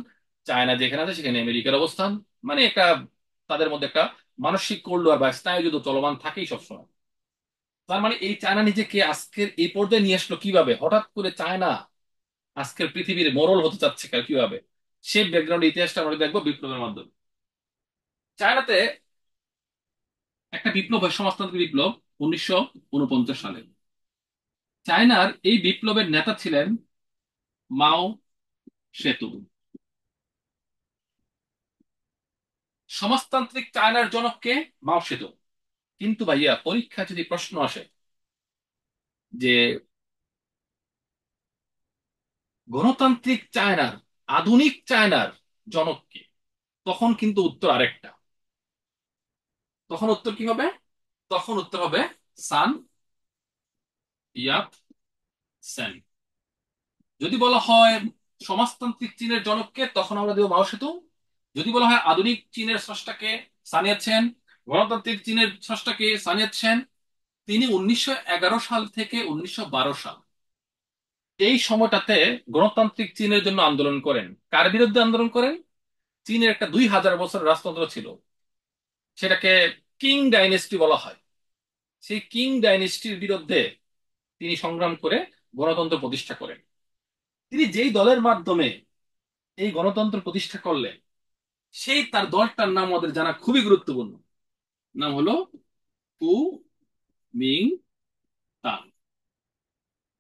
চায়না যেখানে আছে সেখানে আমেরিকার অবস্থান। মানে একটা তাদের মধ্যে একটা মানসিক কোল্ড ওয়ার বা স্নায়ুযুদ্ধ চলমান থাকেই সবসময়। তার মানে এই চায়না নিজেকে আজকের এই পর্যায়ে নিয়ে আসলো কিভাবে? হঠাৎ করে চায়না আজকের পৃথিবীর মোড়ল হতে চাচ্ছে কিভাবে? সেই ব্যাকগ্রাউন্ড ইতিহাসটা আমরা দেখবো বিপ্লবের মাধ্যমে। চায়নাতে একটা বিপ্লব হয়, সমাজতান্ত্রিক বিপ্লব, 1949 সালে। চায়নার এই বিপ্লবের নেতা ছিলেন মাও সেতুং। সমাজতান্ত্রিক চায়নার জনককে মাও সেতুং। কিন্তু ভাইয়া, পরীক্ষা যদি প্রশ্ন আসে যে গণতান্ত্রিক চায়নার, আধুনিক চায়নার জনককে, তখন কিন্তু উত্তর আরেকটা। তখন উত্তর কি হবে? তখন উত্তর হবে সান ইয়াত সেন। যদি বলা হয় সমাজতান্ত্রিক চীনের জনককে, তখন আমরা দেব মাও সেতুং। যদি বলা হয় আধুনিক চীনের স্রষ্টাকে, সান ইয়াত সেন। গণতান্ত্রিক চীনের স্রষ্টাকে, সান ইয়াত সেন। তিনি 1911 সাল থেকে 1912 সাল, এই সময়টাতে গণতান্ত্রিক চীনের জন্য আন্দোলন করেন। কার বিরুদ্ধে আন্দোলন করেন? চীনের একটা 2000 বছর রাজতন্ত্র ছিল, সেটাকে কিং ডাইনেস্টি বলা হয়। সেই কিং ডাইনেস্টির বিরুদ্ধে তিনি সংগ্রাম করে গণতন্ত্র প্রতিষ্ঠা করেন। তিনি যেই দলের মাধ্যমে এই গণতন্ত্র প্রতিষ্ঠা করলেন, সেই তার দলটার নাম আমাদের জানা খুবই গুরুত্বপূর্ণ। নাম হলো কু মিং তান।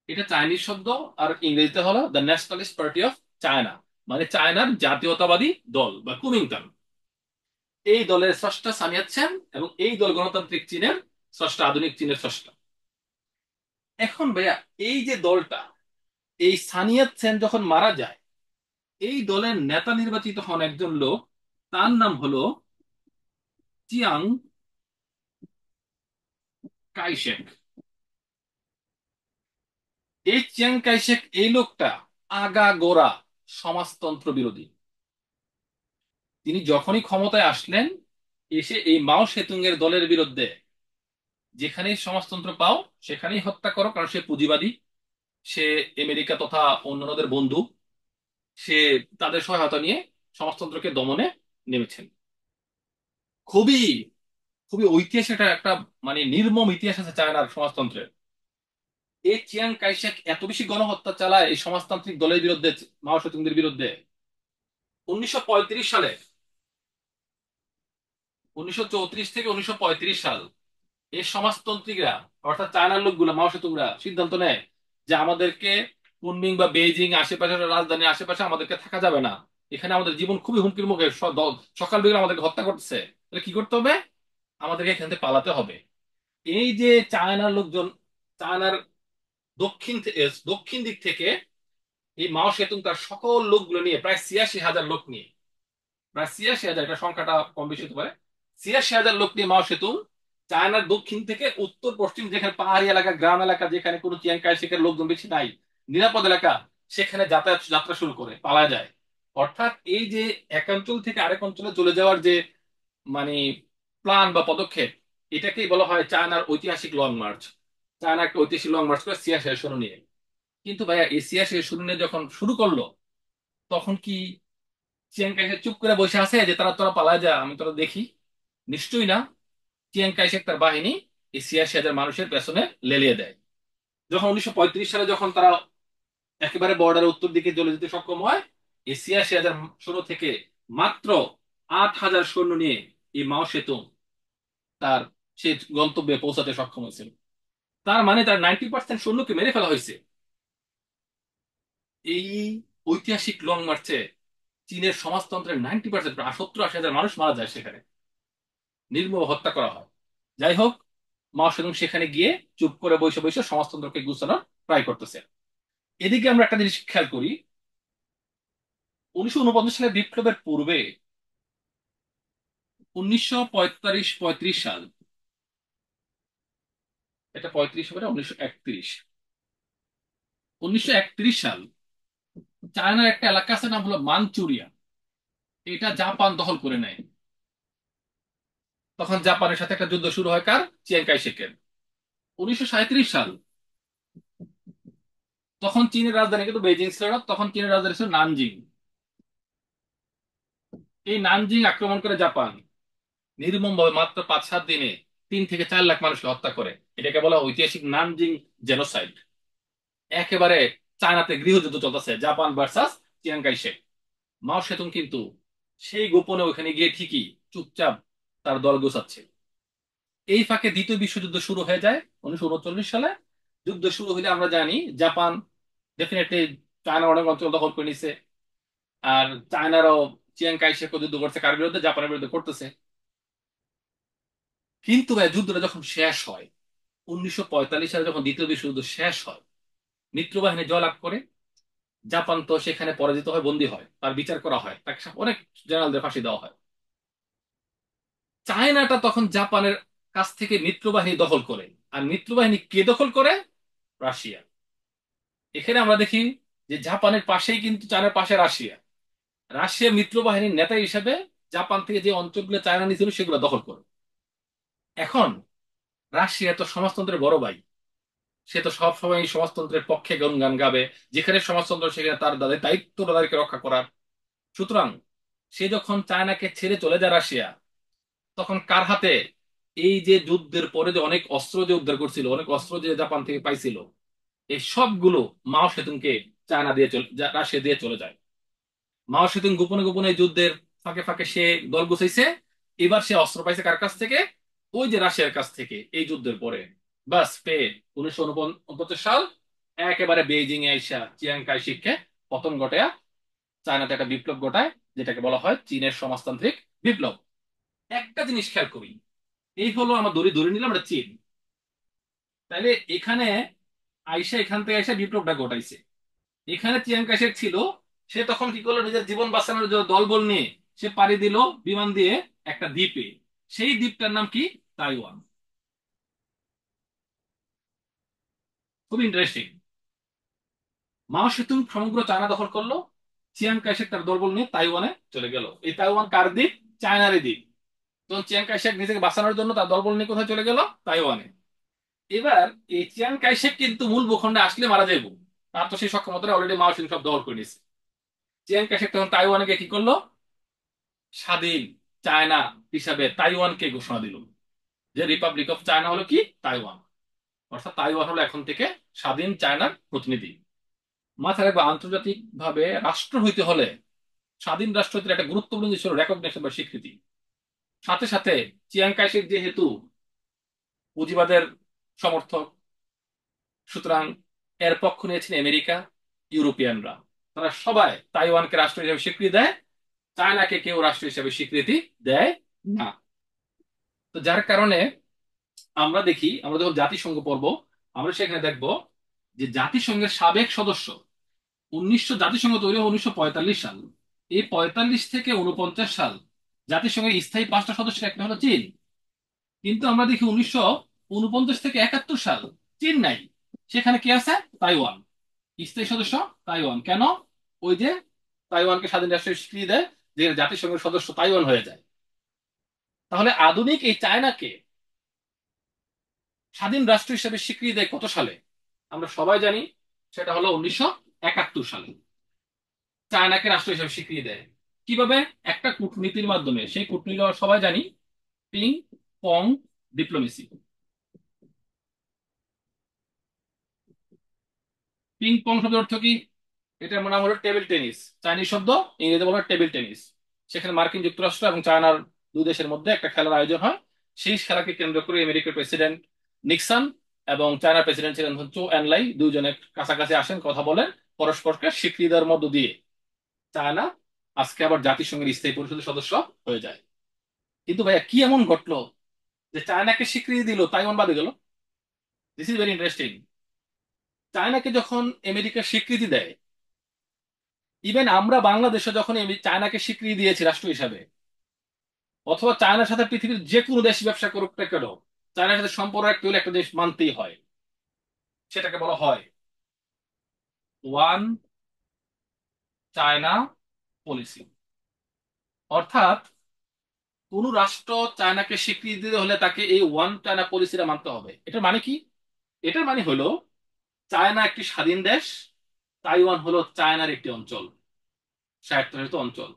এটা চাইনিজ শব্দ, আর ইংরেজিতে হলো the nationalist party of China, মানে চায়নার জাতীয়তাবাদী দল বা কুমিংতান। এই দলের স্রষ্টা সান ইয়াতসেন, এবং এই দল গণতান্ত্রিক চীনের স্রষ্টা, আধুনিক চীনের স্রষ্টা। এখন ভাইয়া, এই যে দলটা, এই সান ইয়াতসেন যখন মারা যায়, এই দলের নেতা নির্বাচিত হন একজন লোক, তার নাম হলো চিয়াং কাইশেক। এই চিয়াং কাইশেক এই লোকটা আগাগোড়া সমাজতন্ত্র বিরোধী। তিনি যখনই ক্ষমতায় আসলেন, এসে এই মাও সেতুং এর দলের বিরুদ্ধে যেখানেই সমাজতন্ত্র পাও সেখানেই হত্যা করো, কারণ সে পুঁজিবাদী, সে আমেরিকা তথা অন্যান্যদের বন্ধু, সে তাদের সহায়তা নিয়ে সমাজতন্ত্রকে দমনে নেমেছেন। খুবই খুবই ঐতিহাসিক একটা একটা মানে নির্মম ইতিহাস আছে চায়নার সমাজতন্ত্রের। এই চিয়াং কাইশেক এত বেশি গণহত্যা চালায় এই সমাজতান্ত্রিক দলের বিরুদ্ধে, মাও সেতুংদের বিরুদ্ধে। 1935 সালে, 1934 থেকে 1935 সাল, এই সমাজতান্ত্রিকরা অর্থাৎ চায়নার লোকগুলো, মাও সেতুংরা সিদ্ধান্ত নেয় যে আমাদেরকে কুনমিং বা বেইজিং আশেপাশের রাজধানীর আশেপাশে আমাদেরকে থাকা যাবে না। এখানে আমাদের জীবন খুবই হুমকির মুখে, সকাল বিকেল আমাদেরকে হত্যা করতেছে। তাহলে কি করতে হবে? আমাদেরকে এখান থেকে পালাতে হবে। এই যে চায়নার লোকজন, চায়নার দক্ষিণ দিক থেকে এই মাও সেতুং তার সকল লোকগুলো নিয়ে, প্রায় 86,000 লোক নিয়ে, প্রায় 86,000, এটা সংখ্যাটা কম বেশি হতে পারে, 86,000 লোক নিয়ে মাও সেতুং চায়নার দক্ষিণ থেকে উত্তর পশ্চিম, যেখানে পাহাড়ি এলাকা, গ্রাম এলাকা, যেখানে কোনো চিয়াং কাই শেখের লোকজন বেশি নাই, নিরাপদ এলাকা, সেখানে যাত্রা শুরু করে, পালা যায়। অর্থাৎ এই যে এক অঞ্চল থেকে আরেক অঞ্চলে চলে যাওয়ার যে মানে প্ল্যান বা পদক্ষেপ, এটাকেই বলা হয় চায়নার ঐতিহাসিক লং মার্চ। চায়না একটা ঐতিহাসিক লং মার্চ করে সিয়া শেষ শুরু নিয়ে। কিন্তু ভাইয়া, এই সিয়া শেষ শুরু নিয়ে যখন শুরু করলো, তখন কি চিয়াং কাইশেক চুপ করে বসে আছে যে তারা তোরা পালায় যা, আমি তোরা দেখি? নিশ্চয়ই না। চিয়াং কাইশেক তার বাহিনী এই 86,000 মানুষের পেছনে লেলিয়ে দেয়। যখন 1935 সালে যখন তারা একেবারে বর্ডারের উত্তর দিকে চলে যেতে সক্ষম হয়, এই 86,000 সৈন্য থেকে মাত্র 8,000 সৈন্য নিয়ে এই মাও সেতুং তার সে গন্তব্যে পৌঁছাতে সক্ষম হয়েছিল। তার মানে তার 90% সৈন্যকে মেরে ফেলা হয়েছে। এই ঐতিহাসিক লং মার্চে চীনের সমাজতন্ত্রের 90%, প্রায় 70-80 হাজার মানুষ মারা যায় সেখানে, নির্মম হত্যা করা হয়। যাই হোক, মাও সেতুং সেখানে গিয়ে চুপ করে বসে বসে সমাজতন্ত্রকে গুছানোর ট্রাই করতেছে। এদিকে আমরা একটা জিনিস খেয়াল করি, 1949 সালের বিপ্লবের পূর্বে, 1945-46 সাল, এটা 35 হবে না, 1931, 1931 সাল, চায়নার একটা এলাকা আছে, নাম হলো মানচুরিয়া। এটা জাপান দখল করে নেয়। তখন জাপানের সাথে একটা যুদ্ধ শুরু হয়, কার? চিয়াং কাই শেকের। 1937 সাল, তখন চীনের রাজধানী কিন্তু বেজিং ছিল না, তখন চীনের রাজধানী ছিল নানজিং। এই নানজিং আক্রমণ করে জাপান, নির্মম ভাবে মাত্র 5-7 দিনে 3 থেকে 4 লাখ মানুষকে হত্যা করে। এটাকে বলা হয় ঐতিহাসিক নানজিং জেনোসাইড। একেবারে চায়নাতে গৃহযুদ্ধ চলতেছে, জাপান ভার্সাস চিয়াং কাই শেক। মাও সেতুং কিন্তু সেই গোপনে ওখানে গিয়ে ঠিকই চুপচাপ তার দল গোছাচ্ছে। এই ফাঁকে দ্বিতীয় বিশ্বযুদ্ধ শুরু হয়ে যায় 1939 সালে। যুদ্ধ শুরু হলে আমরা জানি জাপান ডেফিনেটলি চায়না অনেক অঞ্চল দখল করে নিছে। আর চায়নারও চিয়াং কাই শেকও যুদ্ধ করছে, কার বিরুদ্ধে? জাপানের বিরুদ্ধে করতেছে। কিন্তু ভাই, যুদ্ধটা যখন শেষ হয়, 1945 সালে যখন দ্বিতীয় বিশ্বযুদ্ধ শেষ হয়, মিত্রবাহিনী জয়লাভ করে, জাপান তো সেখানে পরাজিত হয়, বন্দী হয়, তার বিচার করা হয়, তাকে অনেক জেনারেলদের ফাঁসি দেওয়া হয়। চায়নাটা তখন জাপানের কাছ থেকে মিত্রবাহিনী দখল করে। আর মিত্রবাহিনী কে দখল করে? রাশিয়া। এখানে আমরা দেখি যে জাপানের পাশেই কিন্তু, চায়নার পাশে রাশিয়া। রাশিয়া মিত্রবাহিনীর নেতা হিসেবে জাপান থেকে যে অঞ্চলগুলো চায়না নিয়েছিল সেগুলো দখল করে। এখন রাশিয়া তো সমাজতন্ত্রের বড় ভাই, সে তো সবসময় এই সমাজতন্ত্রের পক্ষে গান গাবে। যেখানে সমাজতন্ত্র, সেখানে তার দাদের দায়িত্ব তাদেরকে রক্ষা করার। সুতরাং সে যখন চায়নাকে ছেড়ে চলে যায় রাশিয়া, তখন কার হাতে এই যে যুদ্ধের পরে যে অনেক অস্ত্র যে উদ্ধার করছিল, অনেক অস্ত্র যে জাপান থেকে পাইছিল, এই সবগুলো মাও সেতুংকে চায়না দিয়ে রাশিয়া দিয়ে চলে যায়। মাও সেতুং গোপনে গোপনে এই যুদ্ধের ফাঁকে ফাঁকে সে দল গুছাইছে। এবার সে অস্ত্র পাইছে কার কাছ থেকে? ওই যে রাশিয়ার কাছ থেকে এই যুদ্ধের পরে। বাস পেয়ে 1949 সাল একেবারে বেইজিং এ আইসা চিয়াং কাই শিখকে পতন ঘটায়া চায়নাতে একটা বিপ্লব ঘটায়, যেটাকে বলা হয় চীনের সমাজতান্ত্রিক বিপ্লব। একটা জিনিস খেয়াল করি, এই হলো আমার দড়ি ধরে নিলাম এটা চীন। তাইলে এখানে আইসা এখান থেকে আইসা বিপ্লবটা ঘটাইছে। এখানে চিয়াং কাইশেক ছিল, সে তখন কি করলো, নিজের জীবন বাঁচানোর জন্য দলবল নিয়ে সে পাড়ি দিল বিমান দিয়ে একটা দ্বীপে। সেই দ্বীপটার নাম কি? তাইওয়ান। খুব ইন্টারেস্টিং। মাও সেতুং সমগ্র চায়না দখল করলো, চিয়াং কাইশেক তার দলবল নিয়ে তাইওয়ানে চলে গেল। এই তাইওয়ান কার দ্বীপ? চায়নারই দ্বীপ। তখন চিয়াং কাইশেক নিজেকে বাঁচানোর জন্য তার দলবল নিয়ে কোথায় চলে গেল? তাইওয়ানে। এবার এই চিয়াং কাইশেক কিন্তু মূল ভূখণ্ডে আসলে মারা যাইব, তার তো সেই সক্ষমতা অলরেডি মাও সেতুং সব দখল করে নিয়েছে। চিয়াং কাইশেক তখন তাইওয়ানে গিয়ে কি করলো, স্বাধীন চায়না হিসাবে তাইওয়ানকে ঘোষণা দিল, যে রিপাবলিক অফ চায়না হলো কি? তাইওয়ান। অর্থাৎ তাইওয়ান হলো এখন থেকে স্বাধীন চায়নার প্রতিনিধি। মাথায় রাখবে, আন্তর্জাতিক ভাবে রাষ্ট্র হইতে হলে স্বাধীন রাষ্ট্র হইতে একটা গুরুত্বপূর্ণ জিনিস হলো রেকগনিশন বা স্বীকৃতি। সাথে সাথে চিয়াং কাইশেক যেহেতু পুঁজিবাদের সমর্থক, সুতরাং এর পক্ষ নিয়েছেন আমেরিকা, ইউরোপিয়ানরা। তারা সবাই তাইওয়ানকে রাষ্ট্র হিসেবে স্বীকৃতি দেয়, চায়নাকে কেউ রাষ্ট্র হিসেবে স্বীকৃতি দেয় না। তো যার কারণে আমরা দেখি, আমরা যখন জাতিসংঘ পড়বো, আমরা সেখানে দেখব যে জাতিসংঘের সাবেক সদস্য, জাতিসংঘ তৈরি হয় 1945 সাল। এই 45 থেকে 49 সাল জাতিসংঘের স্থায়ী 5টা সদস্যের একটা হলো চীন। কিন্তু আমরা দেখি 1949 থেকে 71 সাল চীন নাই, সেখানে কি আছে? তাইওয়ান। স্থায়ী সদস্য তাইওয়ান। কেন? ওই যে তাইওয়ানকে স্বাধীন রাষ্ট্রের স্বীকৃতি দেয়, যে জাতিসংঘের সদস্য তাইওয়ান হয়ে যায়। তাহলে আধুনিক এই চায়নাকে স্বাধীন রাষ্ট্র হিসেবে স্বীকৃতি দেয় কত সালে? আমরা সবাই জানি, সেটা হলো 1971 সালে চায়নাকে রাষ্ট্র হিসেবে স্বীকৃতি দেয়। কিভাবে? একটা কূটনীতির মাধ্যমে। সেই কূটনীতি আমরা সবাই জানি, ping pong diplomacy. Ping pong শব্দের অর্থ কি? এটার নাম হলো টেবিল টেনিস। চাইনিজ শব্দ, ইংরেজিতে বলা হয় টেবিল টেনিস। সেখানে মার্কিন যুক্তরাষ্ট্র এবং চায়নার দুই দেশের মধ্যে একটা খেলার আয়োজন হয়। সেই খেলাকে কেন্দ্র করে আমেরিকার প্রেসিডেন্ট নিক্সন এবং চায়নার প্রেসিডেন্ট ছিলেন চৌ এনলাই, দুইজনে কাছাকাছি আসেন, কথা বলেন, পরস্পরকে স্বীকৃতি দেওয়ার মধ্য দিয়ে চায়না আজকে আবার জাতিসংঘের স্থায়ী পরিষদের সদস্য হয়ে যায়। কিন্তু ভাইয়া কি এমন ঘটলো যে চায়নাকে স্বীকৃতি দিল, তাইওয়ান বাদে গেল? This is very interesting. চায়নাকে যখন আমেরিকা স্বীকৃতি দেয়, ইভেন আমরা বাংলাদেশে যখন চায়নাকে স্বীকৃতি দিয়েছি রাষ্ট্র হিসাবে, অথবা চায়নার সাথে পৃথিবীর যে কোনো দেশ ব্যবসা করুক না কেন, চায়নার সাথে সম্পর্ক রাখতে হলে একটা দেশ মানতেই হয়। সেটাকে বলা হয় ওয়ান চায়না পলিসি। অর্থাৎ কোন রাষ্ট্র চায়নাকে স্বীকৃতি দিতে হলে তাকে এই ওয়ান চায়না পলিসিটা মানতে হবে। এটার মানে কি? এটার মানে হলো চায়না একটি স্বাধীন দেশ, তাইওয়ান হলো চায়নার একটি অঞ্চল, স্বায়ত্তশাসিত অঞ্চল।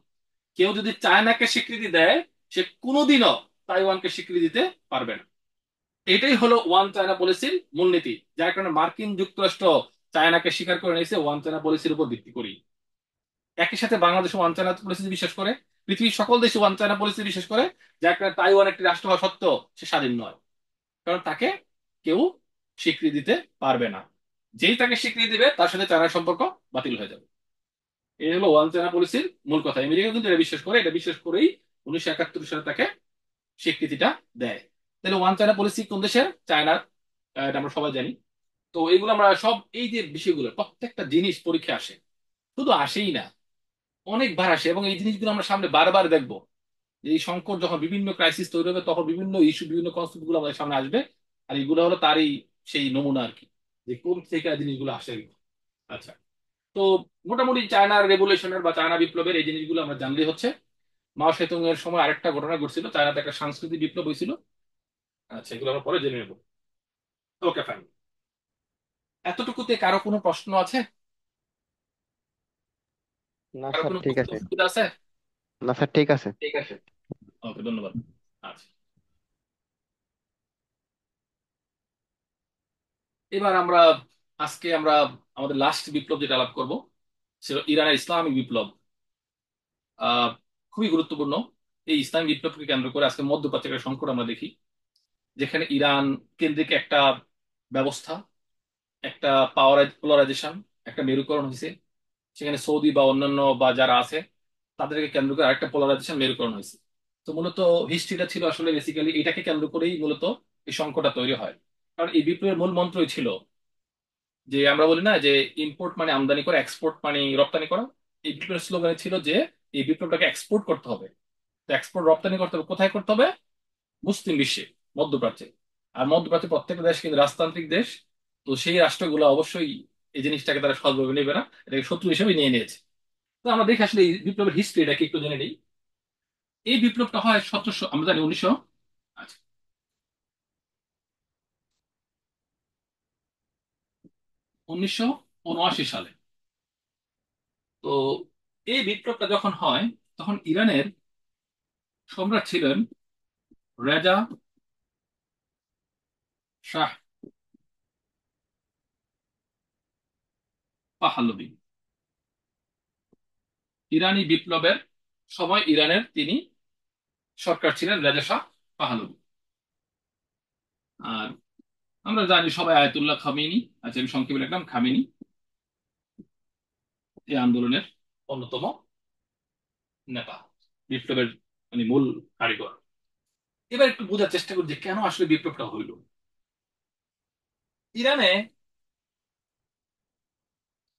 কেউ যদি চায়নাকে স্বীকৃতি দেয়, সে কোনোদিনও তাইওয়ানকে স্বীকৃতি দিতে পারবে না। এটাই হলো ওয়ান চায়না পলিসির মূলনীতি, যার কারণে মার্কিন যুক্তরাষ্ট্র চায়নাকে স্বীকার করে নিয়েছে ওয়ান চায়না পলিসির উপর ভিত্তি করি। একই সাথে বাংলাদেশ ওয়ান চায়না পলিসি বিশ্বাস করে, পৃথিবীর সকল দেশ ওয়ান চায়না পলিসি বিশ্বাস করে, যার কারণে তাইওয়ান একটি রাষ্ট্র হওয়া সত্ত্বেও সে স্বাধীন নয়, কারণ তাকে কেউ স্বীকৃতি দিতে পারবে না। যেই তাকে স্বীকৃতি দিবে তার সাথে চায়নার সম্পর্ক বাতিল হয়ে যাবে। এই হলো ওয়ান চায়না পলিসির মূল কথা। আমেরিকা কিন্তু এটা বিশ্বাস করে, এটা বিশ্বাস করেই 1971 সালে তাকে স্বীকৃতিটা দেয়। তাহলে ওয়ান চায়না পলিসি কোন দেশের? চায়নার। এটা আমরা সবাই জানি। তো এইগুলো আমরা সব, এই যে বিষয়গুলো প্রত্যেকটা জিনিস পরীক্ষা আসে, শুধু আসেই না, অনেকবার আসে, এবং এই জিনিসগুলো আমরা সামনে বারবার দেখবো। যে এই সংকট যখন বিভিন্ন ক্রাইসিস তৈরি হবে, তখন বিভিন্ন ইস্যু, বিভিন্ন কনসেপ্ট গুলো আমাদের সামনে আসবে। আর এইগুলো হলো তারই সেই নমুনা আর কি, যে কোন থেকে এই জিনিসগুলো আসে আর কি। আচ্ছা। তো মোটামুটি চায়নার রেভলিউশনের বা চায়না বিপ্লবের এই জিনিসগুলো আমরা জানলেই হচ্ছে। মাও সেতুং এর সময় আরেকটা ঘটনা ঘটছিল, চায়নাতে একটা সাংস্কৃতিক বিপ্লব হয়েছিল। আচ্ছা, এগুলো আমরা পরে জেনে নেবো। ওকে, ফাইন। এতটুকুতে কারো কোনো প্রশ্ন আছে? না কারো স্যার, কোনো ঠিক বুঝতে আছে। অসুবিধা আছে? না স্যার, ঠিক আছে। ঠিক আছে। ওকে, ধন্যবাদ। আচ্ছা, এবার আমরা আজকে আমরা আমাদের লাস্ট বিপ্লব যেটা আলাপ করব, ছিল ইরানের ইসলামিক বিপ্লব। আহ খুবই গুরুত্বপূর্ণ। এই ইসলামিক বিপ্লবকে কেন্দ্র করে আজকে মধ্যপ্রাচ্যের একটা সংকট আমরা দেখি, যেখানে ইরান কেন্দ্রিক একটা ব্যবস্থা, একটা পাওয়ার পোলারাইজেশন, একটা মেরুকরণ হয়েছে। সেখানে সৌদি বা অন্যান্য বা যারা আছে তাদেরকে কেন্দ্র করে আরেকটা পোলারাইজেশন মেরুকরণ হয়েছে। তো মূলত হিস্ট্রিটা ছিল আসলে বেসিক্যালি এটাকে কেন্দ্র করেই মূলত এই সংকটটা তৈরি হয়। কারণ এই বিপ্লবের মূল মন্ত্রই ছিল যে আমরা বলি না যে ইম্পোর্ট মানে আমদানি করা, এক্সপোর্ট মানে রপ্তানি করা। এই বিপ্লবের স্লোগানে ছিল যে এই বিপ্লবটাকে এক্সপোর্ট করতে হবে। তো এক্সপোর্ট রপ্তানি করতে হবে কোথায় করতে হবে? মুসলিম বিশ্বে, মধ্যপ্রাচ্যে। আর মধ্যপ্রাচ্যে প্রত্যেকটা দেশ কিন্তু রাজতান্ত্রিক দেশ। তো সেই রাষ্ট্রগুলো অবশ্যই এই জিনিসটাকে তারা সহজভাবে নেবে না, এটাকে শত্রু হিসেবে নিয়ে নিয়েছে। তো আমরা দেখি আসলে এই বিপ্লবের হিস্ট্রিটাকে একটু জেনে নিই। এই বিপ্লবটা হয় 1700, আমরা জানি 1900, আচ্ছা, 1979 সালে। তো এই বিপ্লবটা যখন হয় তখন ইরানের সম্রাট ছিলেন রেজা শাহ পাহলভি। ইরানি বিপ্লবের সময় ইরানের তিনি সরকার ছিলেন রেজা শাহ পাহলভি। আর আমরা জানি সবাই আয়াতুল্লাহ খামেনি, আচ্ছা আমি সংক্ষেপে লিখলাম খামেনি, এই আন্দোলনের অন্যতম নেতা, বিপ্লবের মানে মূল কারিগর। এবার একটু বোঝার চেষ্টা করি যে কেন আসলে বিপ্লবটা হইল। ইরানে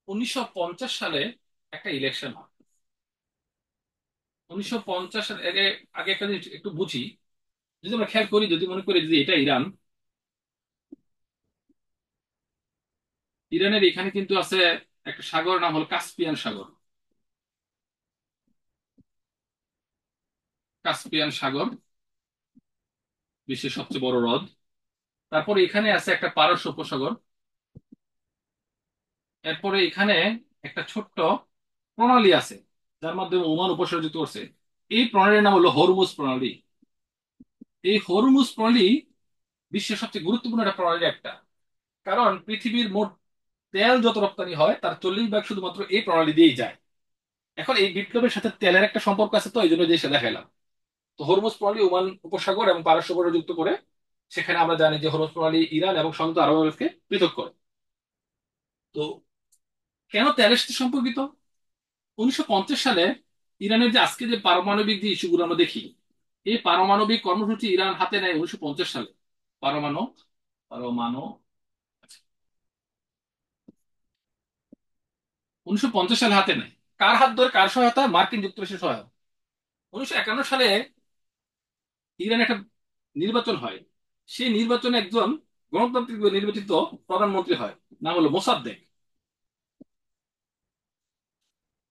1950 সালে একটা ইলেকশন হয়। 1950 সালের আগে, আগে একটা জিনিস একটু বুঝি। যদি আমরা খেয়াল করি, যদি মনে করি যে এটা ইরান, ইরানের এখানে কিন্তু আছে একটা সাগর, নাম হলো কাস্পিয়ান সাগর। কাস্পিয়ান সাগর বিশ্বের সবচেয়ে বড় হ্রদ। তারপরে এখানে আছে একটা পারস্য উপসাগর। এরপরে এখানে একটা ছোট্ট প্রণালী আছে যার মাধ্যমে ওমান উপসাগর যুক্ত করছে। এই প্রণালীর নাম হলো হরমুজ প্রণালী। এই হরমুজ প্রণালী বিশ্বের সবচেয়ে গুরুত্বপূর্ণ একটা প্রণালীর একটা। কারণ পৃথিবীর মোট তেল যত রপ্তানি হয় তার 40 ভাগ শুধুমাত্র এই প্রণালী দিয়েই যায়। এখন এই বিপ্লবের সাথে তেলের একটা সম্পর্ক আছে, তো এই জন্য দেশে দেখাইলাম। তো হরমুজ প্রণালী ওমান উপসাগর এবং পারস্য উপসাগর যুক্ত করে। সেখানে আমরা জানি যে হরমুজ প্রণালী ইরান এবং সংযুক্ত আরব আমিরাতকে পৃথক করে। তো কেন তেলের সাথে সম্পর্কিত? 1950 সালে ইরানের যে আজকে যে পারমাণবিক যে ইস্যুগুলো আমরা দেখি, এই পারমাণবিক কর্মসূচি ইরান হাতে নেয় 1950 সালে। পারমাণু পারমাণু 1950 সালে হাতে নেয়। কার হাত ধরে, কার সহায়তা? মার্কিন যুক্তরাষ্ট্রের সহায়তা। 1951 সালে ইরানে একটা নির্বাচন হয়। সেই নির্বাচনে একজন গণতান্ত্রিক নির্বাচিত প্রধানমন্ত্রী হয়, নাম হলো মোসাদ্দেক।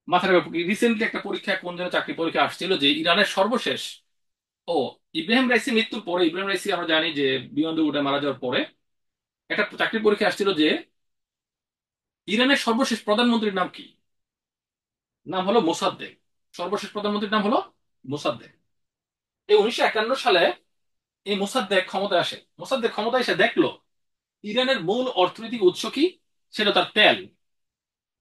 মাথায় রিসেন্টলি একটা পরীক্ষা, কোন জন্য চাকরি পরীক্ষা আসছিল যে ইরানের সর্বশেষ, ও ইব্রাহিম রাইসি মৃত্যুর পরে, ইব্রাহিম রাইসি আমরা জানি যে বিমানে উঠে মারা যাওয়ার পরে একটা চাকরি পরীক্ষা আসছিল যে ইরানের সর্বশেষ প্রধানমন্ত্রীর নাম কি? নাম হলো মোসাদ্দেক। সর্বশেষ প্রধানমন্ত্রীর নাম হলো মোসাদ্দেক। এই 1951 সালে এই মোসাদ্দেক ক্ষমতায় আসে। মোসাদ্দেক ক্ষমতায় এসে দেখলো ইরানের মূল অর্থনৈতিক উৎস কি? সেটা তার তেল।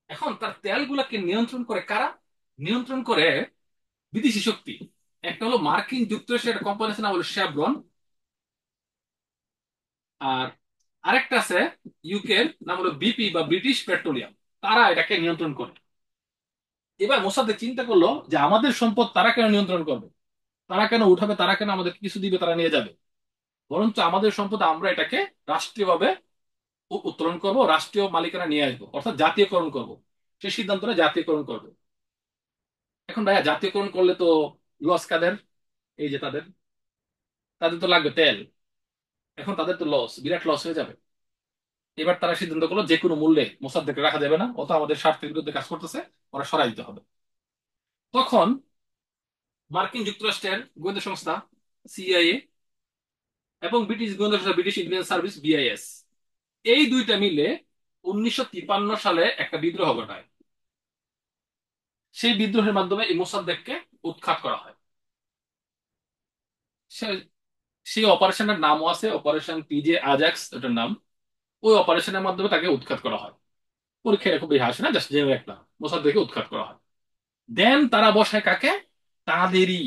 এখন তার তেলগুলাকে নিয়ন্ত্রণ করে কারা? নিয়ন্ত্রণ করে বিদেশি শক্তি। একটা হলো মার্কিন যুক্তরাষ্ট্রের একটা কোম্পানি আছে, নাম হলো শেভরন। আর আরেকটা আছে ইউকে, নাম হলো বিপি বা ব্রিটিশ পেট্রোলিয়াম। তারা এটাকে নিয়ন্ত্রণ করে। এবার মোসাদ্দেক চিন্তা করলো যে আমাদের সম্পদ তারা কেন নিয়ন্ত্রণ করবে, তারা কেন উঠাবে, তারা কেন আমাদেরকে কিছু দিবে, তারা নিয়ে যাবে। বরঞ্চ আমাদের সম্পদ আমরা এটাকে রাষ্ট্রীয়ভাবে উত্তোলন করব, রাষ্ট্রীয় মালিকানা নিয়ে আসবো, অর্থাৎ জাতীয়করণ করব। সেই সিদ্ধান্তটা জাতীয়করণ করবে। এখন ভাইয়া জাতীয়করণ করলে তো লস কাদের? এই যে তাদের, তাদের তো লাগবে তেল। এখন তাদের তো লস, বিরাট লস হয়ে যাবে। এবার তারা সিদ্ধান্ত করলো যে কোনো মূল্যে মোসাদ্দেক রাখা যাবে না, ও তো আমাদের স্বার্থের বিরুদ্ধে কাজ করতেছে, ওরা সরাই দিতে হবে। তখন মার্কিন যুক্তরাষ্ট্রের গোয়েন্দা সংস্থা সিআইএ এবং ব্রিটিশ গোয়েন্দা সংস্থা ব্রিটিশ ইন্টেলিজেন্স সার্ভিস বিআইএস, এই দুইটা মিলে 1953 সালে একটা বিদ্রোহ ঘটায়। সেই বিদ্রোহের মাধ্যমে এই মোসাদ্দেককে উৎখাত করা হয়। সে- সেই অপারেশনের নামও আছে, অপারেশন পিজে আজাক্স, এটার নাম। ওই অপারেশনের মাধ্যমে তাকে উৎখাত করা হয়। পরীক্ষা এটা খুব বেশি আসে না, জাস্ট জেনে রাখলাম, মোসাদ্দেকে উৎখাত করা হয়। দেন তারা বসায় কাকে? তাদেরই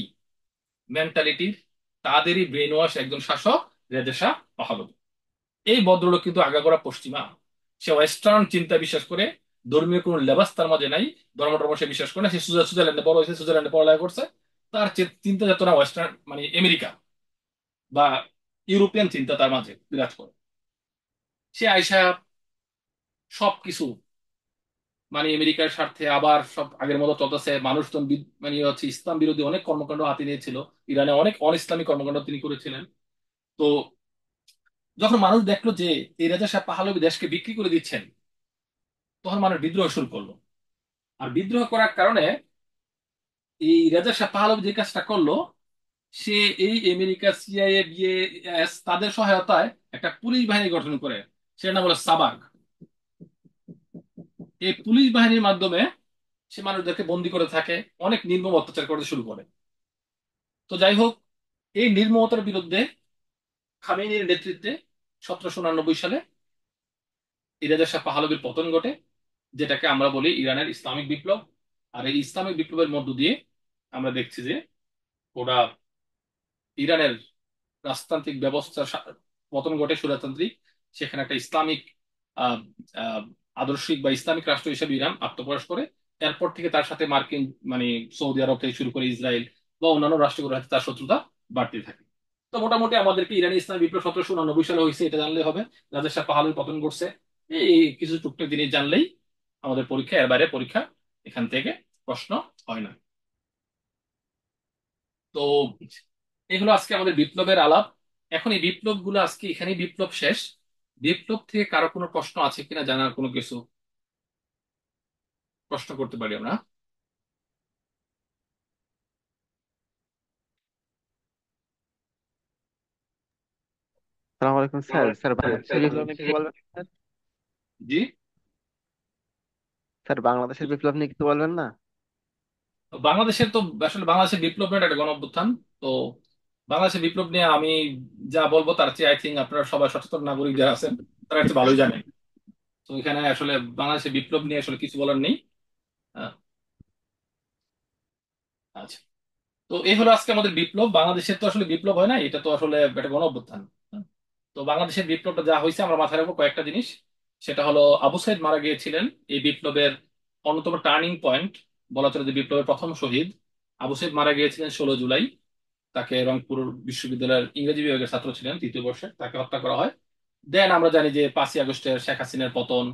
মেন্টালিটির, তাদেরই ব্রেন ওয়াশ একজন শাসক, রেজা শাহ পাহলভী। এই ভদ্রলোক কিন্তু আগাগোড়া পশ্চিমা। সে ওয়েস্টার্ন চিন্তা বিশ্বাস করে, ধর্মীয় কোনো লেবাস তার মাঝে নাই, ধর্ম টর্ম সে বিশ্বাস করে না। সে সুইজারল্যান্ডে বড় হয়েছে, সুইজারল্যান্ডে পড়ালেখা করছে। তার চিন্তা যাত্রা ওয়েস্টার্ন মানে আমেরিকা বা ইউরোপিয়ান চিন্তা তার মাঝে বিরাজ করে। সে আইসা সবকিছু মানে আমেরিকার স্বার্থে আবার সব আগের মতো চলতেছে। মানুষজন মানে হচ্ছে ইসলাম বিরোধী অনেক কর্মকাণ্ড হাতে নিয়েছিল, ইরানে অনেক অন ইসলামিক কর্মকাণ্ড তিনি করেছিলেন। তো যখন মানুষ দেখলো যে এই রেজা শাহ পাহলভী দেশকে বিক্রি করে দিচ্ছেন, তখন মানুষ বিদ্রোহ শুরু করলো। আর বিদ্রোহ করার কারণে এই রেজা শাহ পাহলভী যে কাজটা করলো, সে এই আমেরিকা, সিআইএ, বিএস তাদের সহায়তায় একটা পুলিশ বাহিনী গঠন করে। সেটার নাম হলো সাবাক। এই পুলিশ বাহিনীর মাধ্যমে সে মানুষদেরকে বন্দি করে থাকে, অনেক নির্মম অত্যাচার করতে শুরু করে। তো যাই হোক, এই নির্মমতার বিরুদ্ধে খামেনির নেতৃত্বে 1799 সালে ইরাজা শাহ পাহলভীর পতন ঘটে, যেটাকে আমরা বলি ইরানের ইসলামিক বিপ্লব। আর এই ইসলামিক বিপ্লবের মধ্য দিয়ে আমরা দেখছি যে ওরা ইরানের রাজতান্ত্রিক ব্যবস্থার পতন ঘটে, সুরাতান্ত্রিক। সেখানে একটা ইসলামিক আহ, আহ, আদর্শিক বা ইসলামিক রাষ্ট্র হিসেবে ইরান আত্মপ্রকাশ করে। এরপর থেকে তার সাথে মার্কিন মানে সৌদি আরব থেকে শুরু করে ইসরায়েল বা অন্যান্য রাষ্ট্রগুলোর সাথে তার শত্রুতা বাড়তে থাকে। তো মোটামুটি আমাদেরকে ইরানি ইসলামী বিপ্লব 1789 সালে হয়েছে এটা জানলে হবে, রাজা শাহ পাহলভী পতন করছে। এই কিছু টুকটাক জিনিস জানলেই আমাদের পরীক্ষা, এর বাইরে পরীক্ষা এখান থেকে প্রশ্ন হয় না। তো এগুলো আজকে আমাদের বিপ্লবের আলাপ। এখন এই বিপ্লব গুলো আজকে এখানেই বিপ্লব শেষ। বিপ্লব থেকে কারো কোনো প্রশ্ন আছে কিনা, জানার কোনো কিছু প্রশ্ন করতে পারি আমরা। সালাম আলাইকুম স্যার। স্যার বাংলাদেশের বিপ্লব নিয়ে কিছু বলবেন স্যার? জি। স্যার বাংলাদেশের বিপ্লব নিয়ে কিছু বলবেন না? বাংলাদেশের তো আসলে বাংলাদেশের বিপ্লব নিয়ে একটা গণ অভ্যুত্থান। তো বাংলাদেশের বিপ্লব নিয়ে আমি যা বলবো তার চেয়ে আই থিঙ্ক আপনারা সবাই সচেতন নাগরিক যারা আছেন তারা একটু ভালোই জানেন। তো এখানে আসলে বাংলাদেশের বিপ্লব নিয়ে আসলে কিছু বলার নেই। আহ, আচ্ছা। তো এই হলো আজকে আমাদের বিপ্লব। বাংলাদেশের তো আসলে বিপ্লব হয় না, এটা তো আসলে একটা গণ অভ্যুত্থান। তো বাংলাদেশের বিপ্লবটা যা হয়েছে আমরা মাথায় রাখবো কয়েকটা জিনিস। সেটা হলো আবু সাইদ মারা গিয়েছিলেন এই বিপ্লবের অন্যতম টার্নিং পয়েন্ট, বলা চলে যে বিপ্লবের প্রথম শহীদ। আবু সাইদ মারা গিয়েছিলেন 16 জুলাই। তাকে রংপুর বিশ্ববিদ্যালয়ের ইংরেজি বিভাগের ছাত্র ছিলেন, তৃতীয় বর্ষে, তাকে হত্যা করা হয়। দেন আমরা জানি যে 5ই আগস্টের শেখ হাসিনার পতন,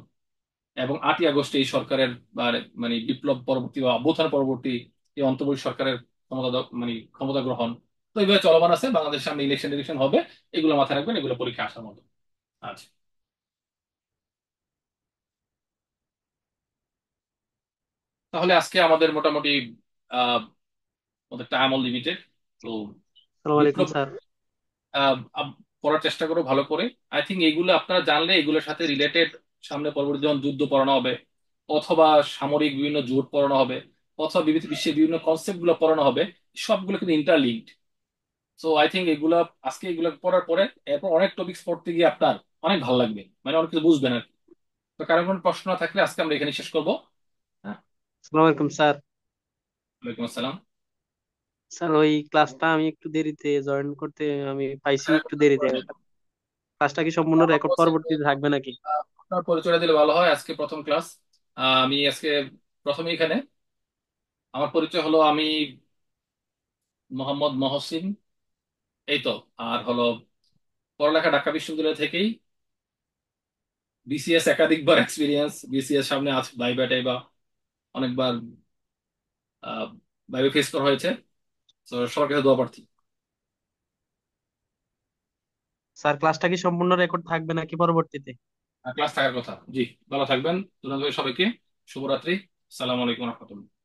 এবং 8ই আগস্টে এই সরকারের মানে বিপ্লব পরবর্তী বা অভ্যুত্থান পরবর্তী এই অন্তর্বর্তী সরকারের মানে ক্ষমতা গ্রহণ। তো এইভাবে চলমান আছে, বাংলাদেশের সামনে ইলেকশন টিলেকশন হবে। এগুলো মাথায় রাখবেন, এগুলো পরীক্ষা আসার মতো। আচ্ছা। তাহলে আজকে আমাদের মোটামুটি আহ আমাদের টাইম লিমিটেড। তো সালাম আলাইকুম বিপ্লব স্যার। পড়ার চেষ্টা করো ভালো করে। আই থিঙ্ক এগুলো আপনারা জানলে এগুলোর সাথে রিলেটেড সামনে পরবর্তী যখন যুদ্ধ পড়ানো হবে, অথবা সামরিক বিভিন্ন জোট পড়ানো হবে, অথবা বিভিন্ন বিশ্বের বিভিন্ন কনসেপ্ট গুলো পড়ানো হবে, সবগুলো কিন্তু ইন্টারলিঙ্কড। সো আই থিঙ্ক এগুলা আজকে এগুলো পড়ার পরে এরপর অনেক টপিকস পড়তে গিয়ে আপনার অনেক ভালো লাগবে, মানে অনেক কিছু বুঝবেন আর কি। তো কারণ কোনো প্রশ্ন না থাকলে আজকে আমরা এখানে শেষ করবো। হ্যাঁ। সালাম আলাইকুম স্যার। ওয়ালাইকুম আসসালাম। স্যার ওই ক্লাসটা আমি একটু দেরিতে জয়েন করতে, আমি পাইছি একটু দেরিতে। ক্লাসটা কি সম্পূর্ণ রেকর্ড পরবর্তীতে থাকবে নাকি? আপনার পরিচয় দিলে ভালো হয়, আজকে প্রথম ক্লাস। আমি আজকে প্রথমে এখানে আমার পরিচয় হলো, আমি মোহাম্মদ মহসিন, এই তো। আর হলো পড়ালেখা ঢাকা বিশ্ববিদ্যালয় থেকেই, বিসিএস একাধিকবার এক্সপিরিয়েন্স, বিসিএস সামনে আছে ভাইবা টাইবা অনেকবার ভাইবা ফেস করা হয়েছে। তো সবার কাছে দোয়া প্রার্থী। স্যার ক্লাসটা কি সম্পূর্ণ রেকর্ড থাকবে নাকি পরবর্তীতে? ক্লাস থাকার কথা। জি। ভালো থাকবেন। ধন্যবাদ সবাইকে। শুভরাত্রি। সালাম আলাইকুম রহমতুল্লাহ।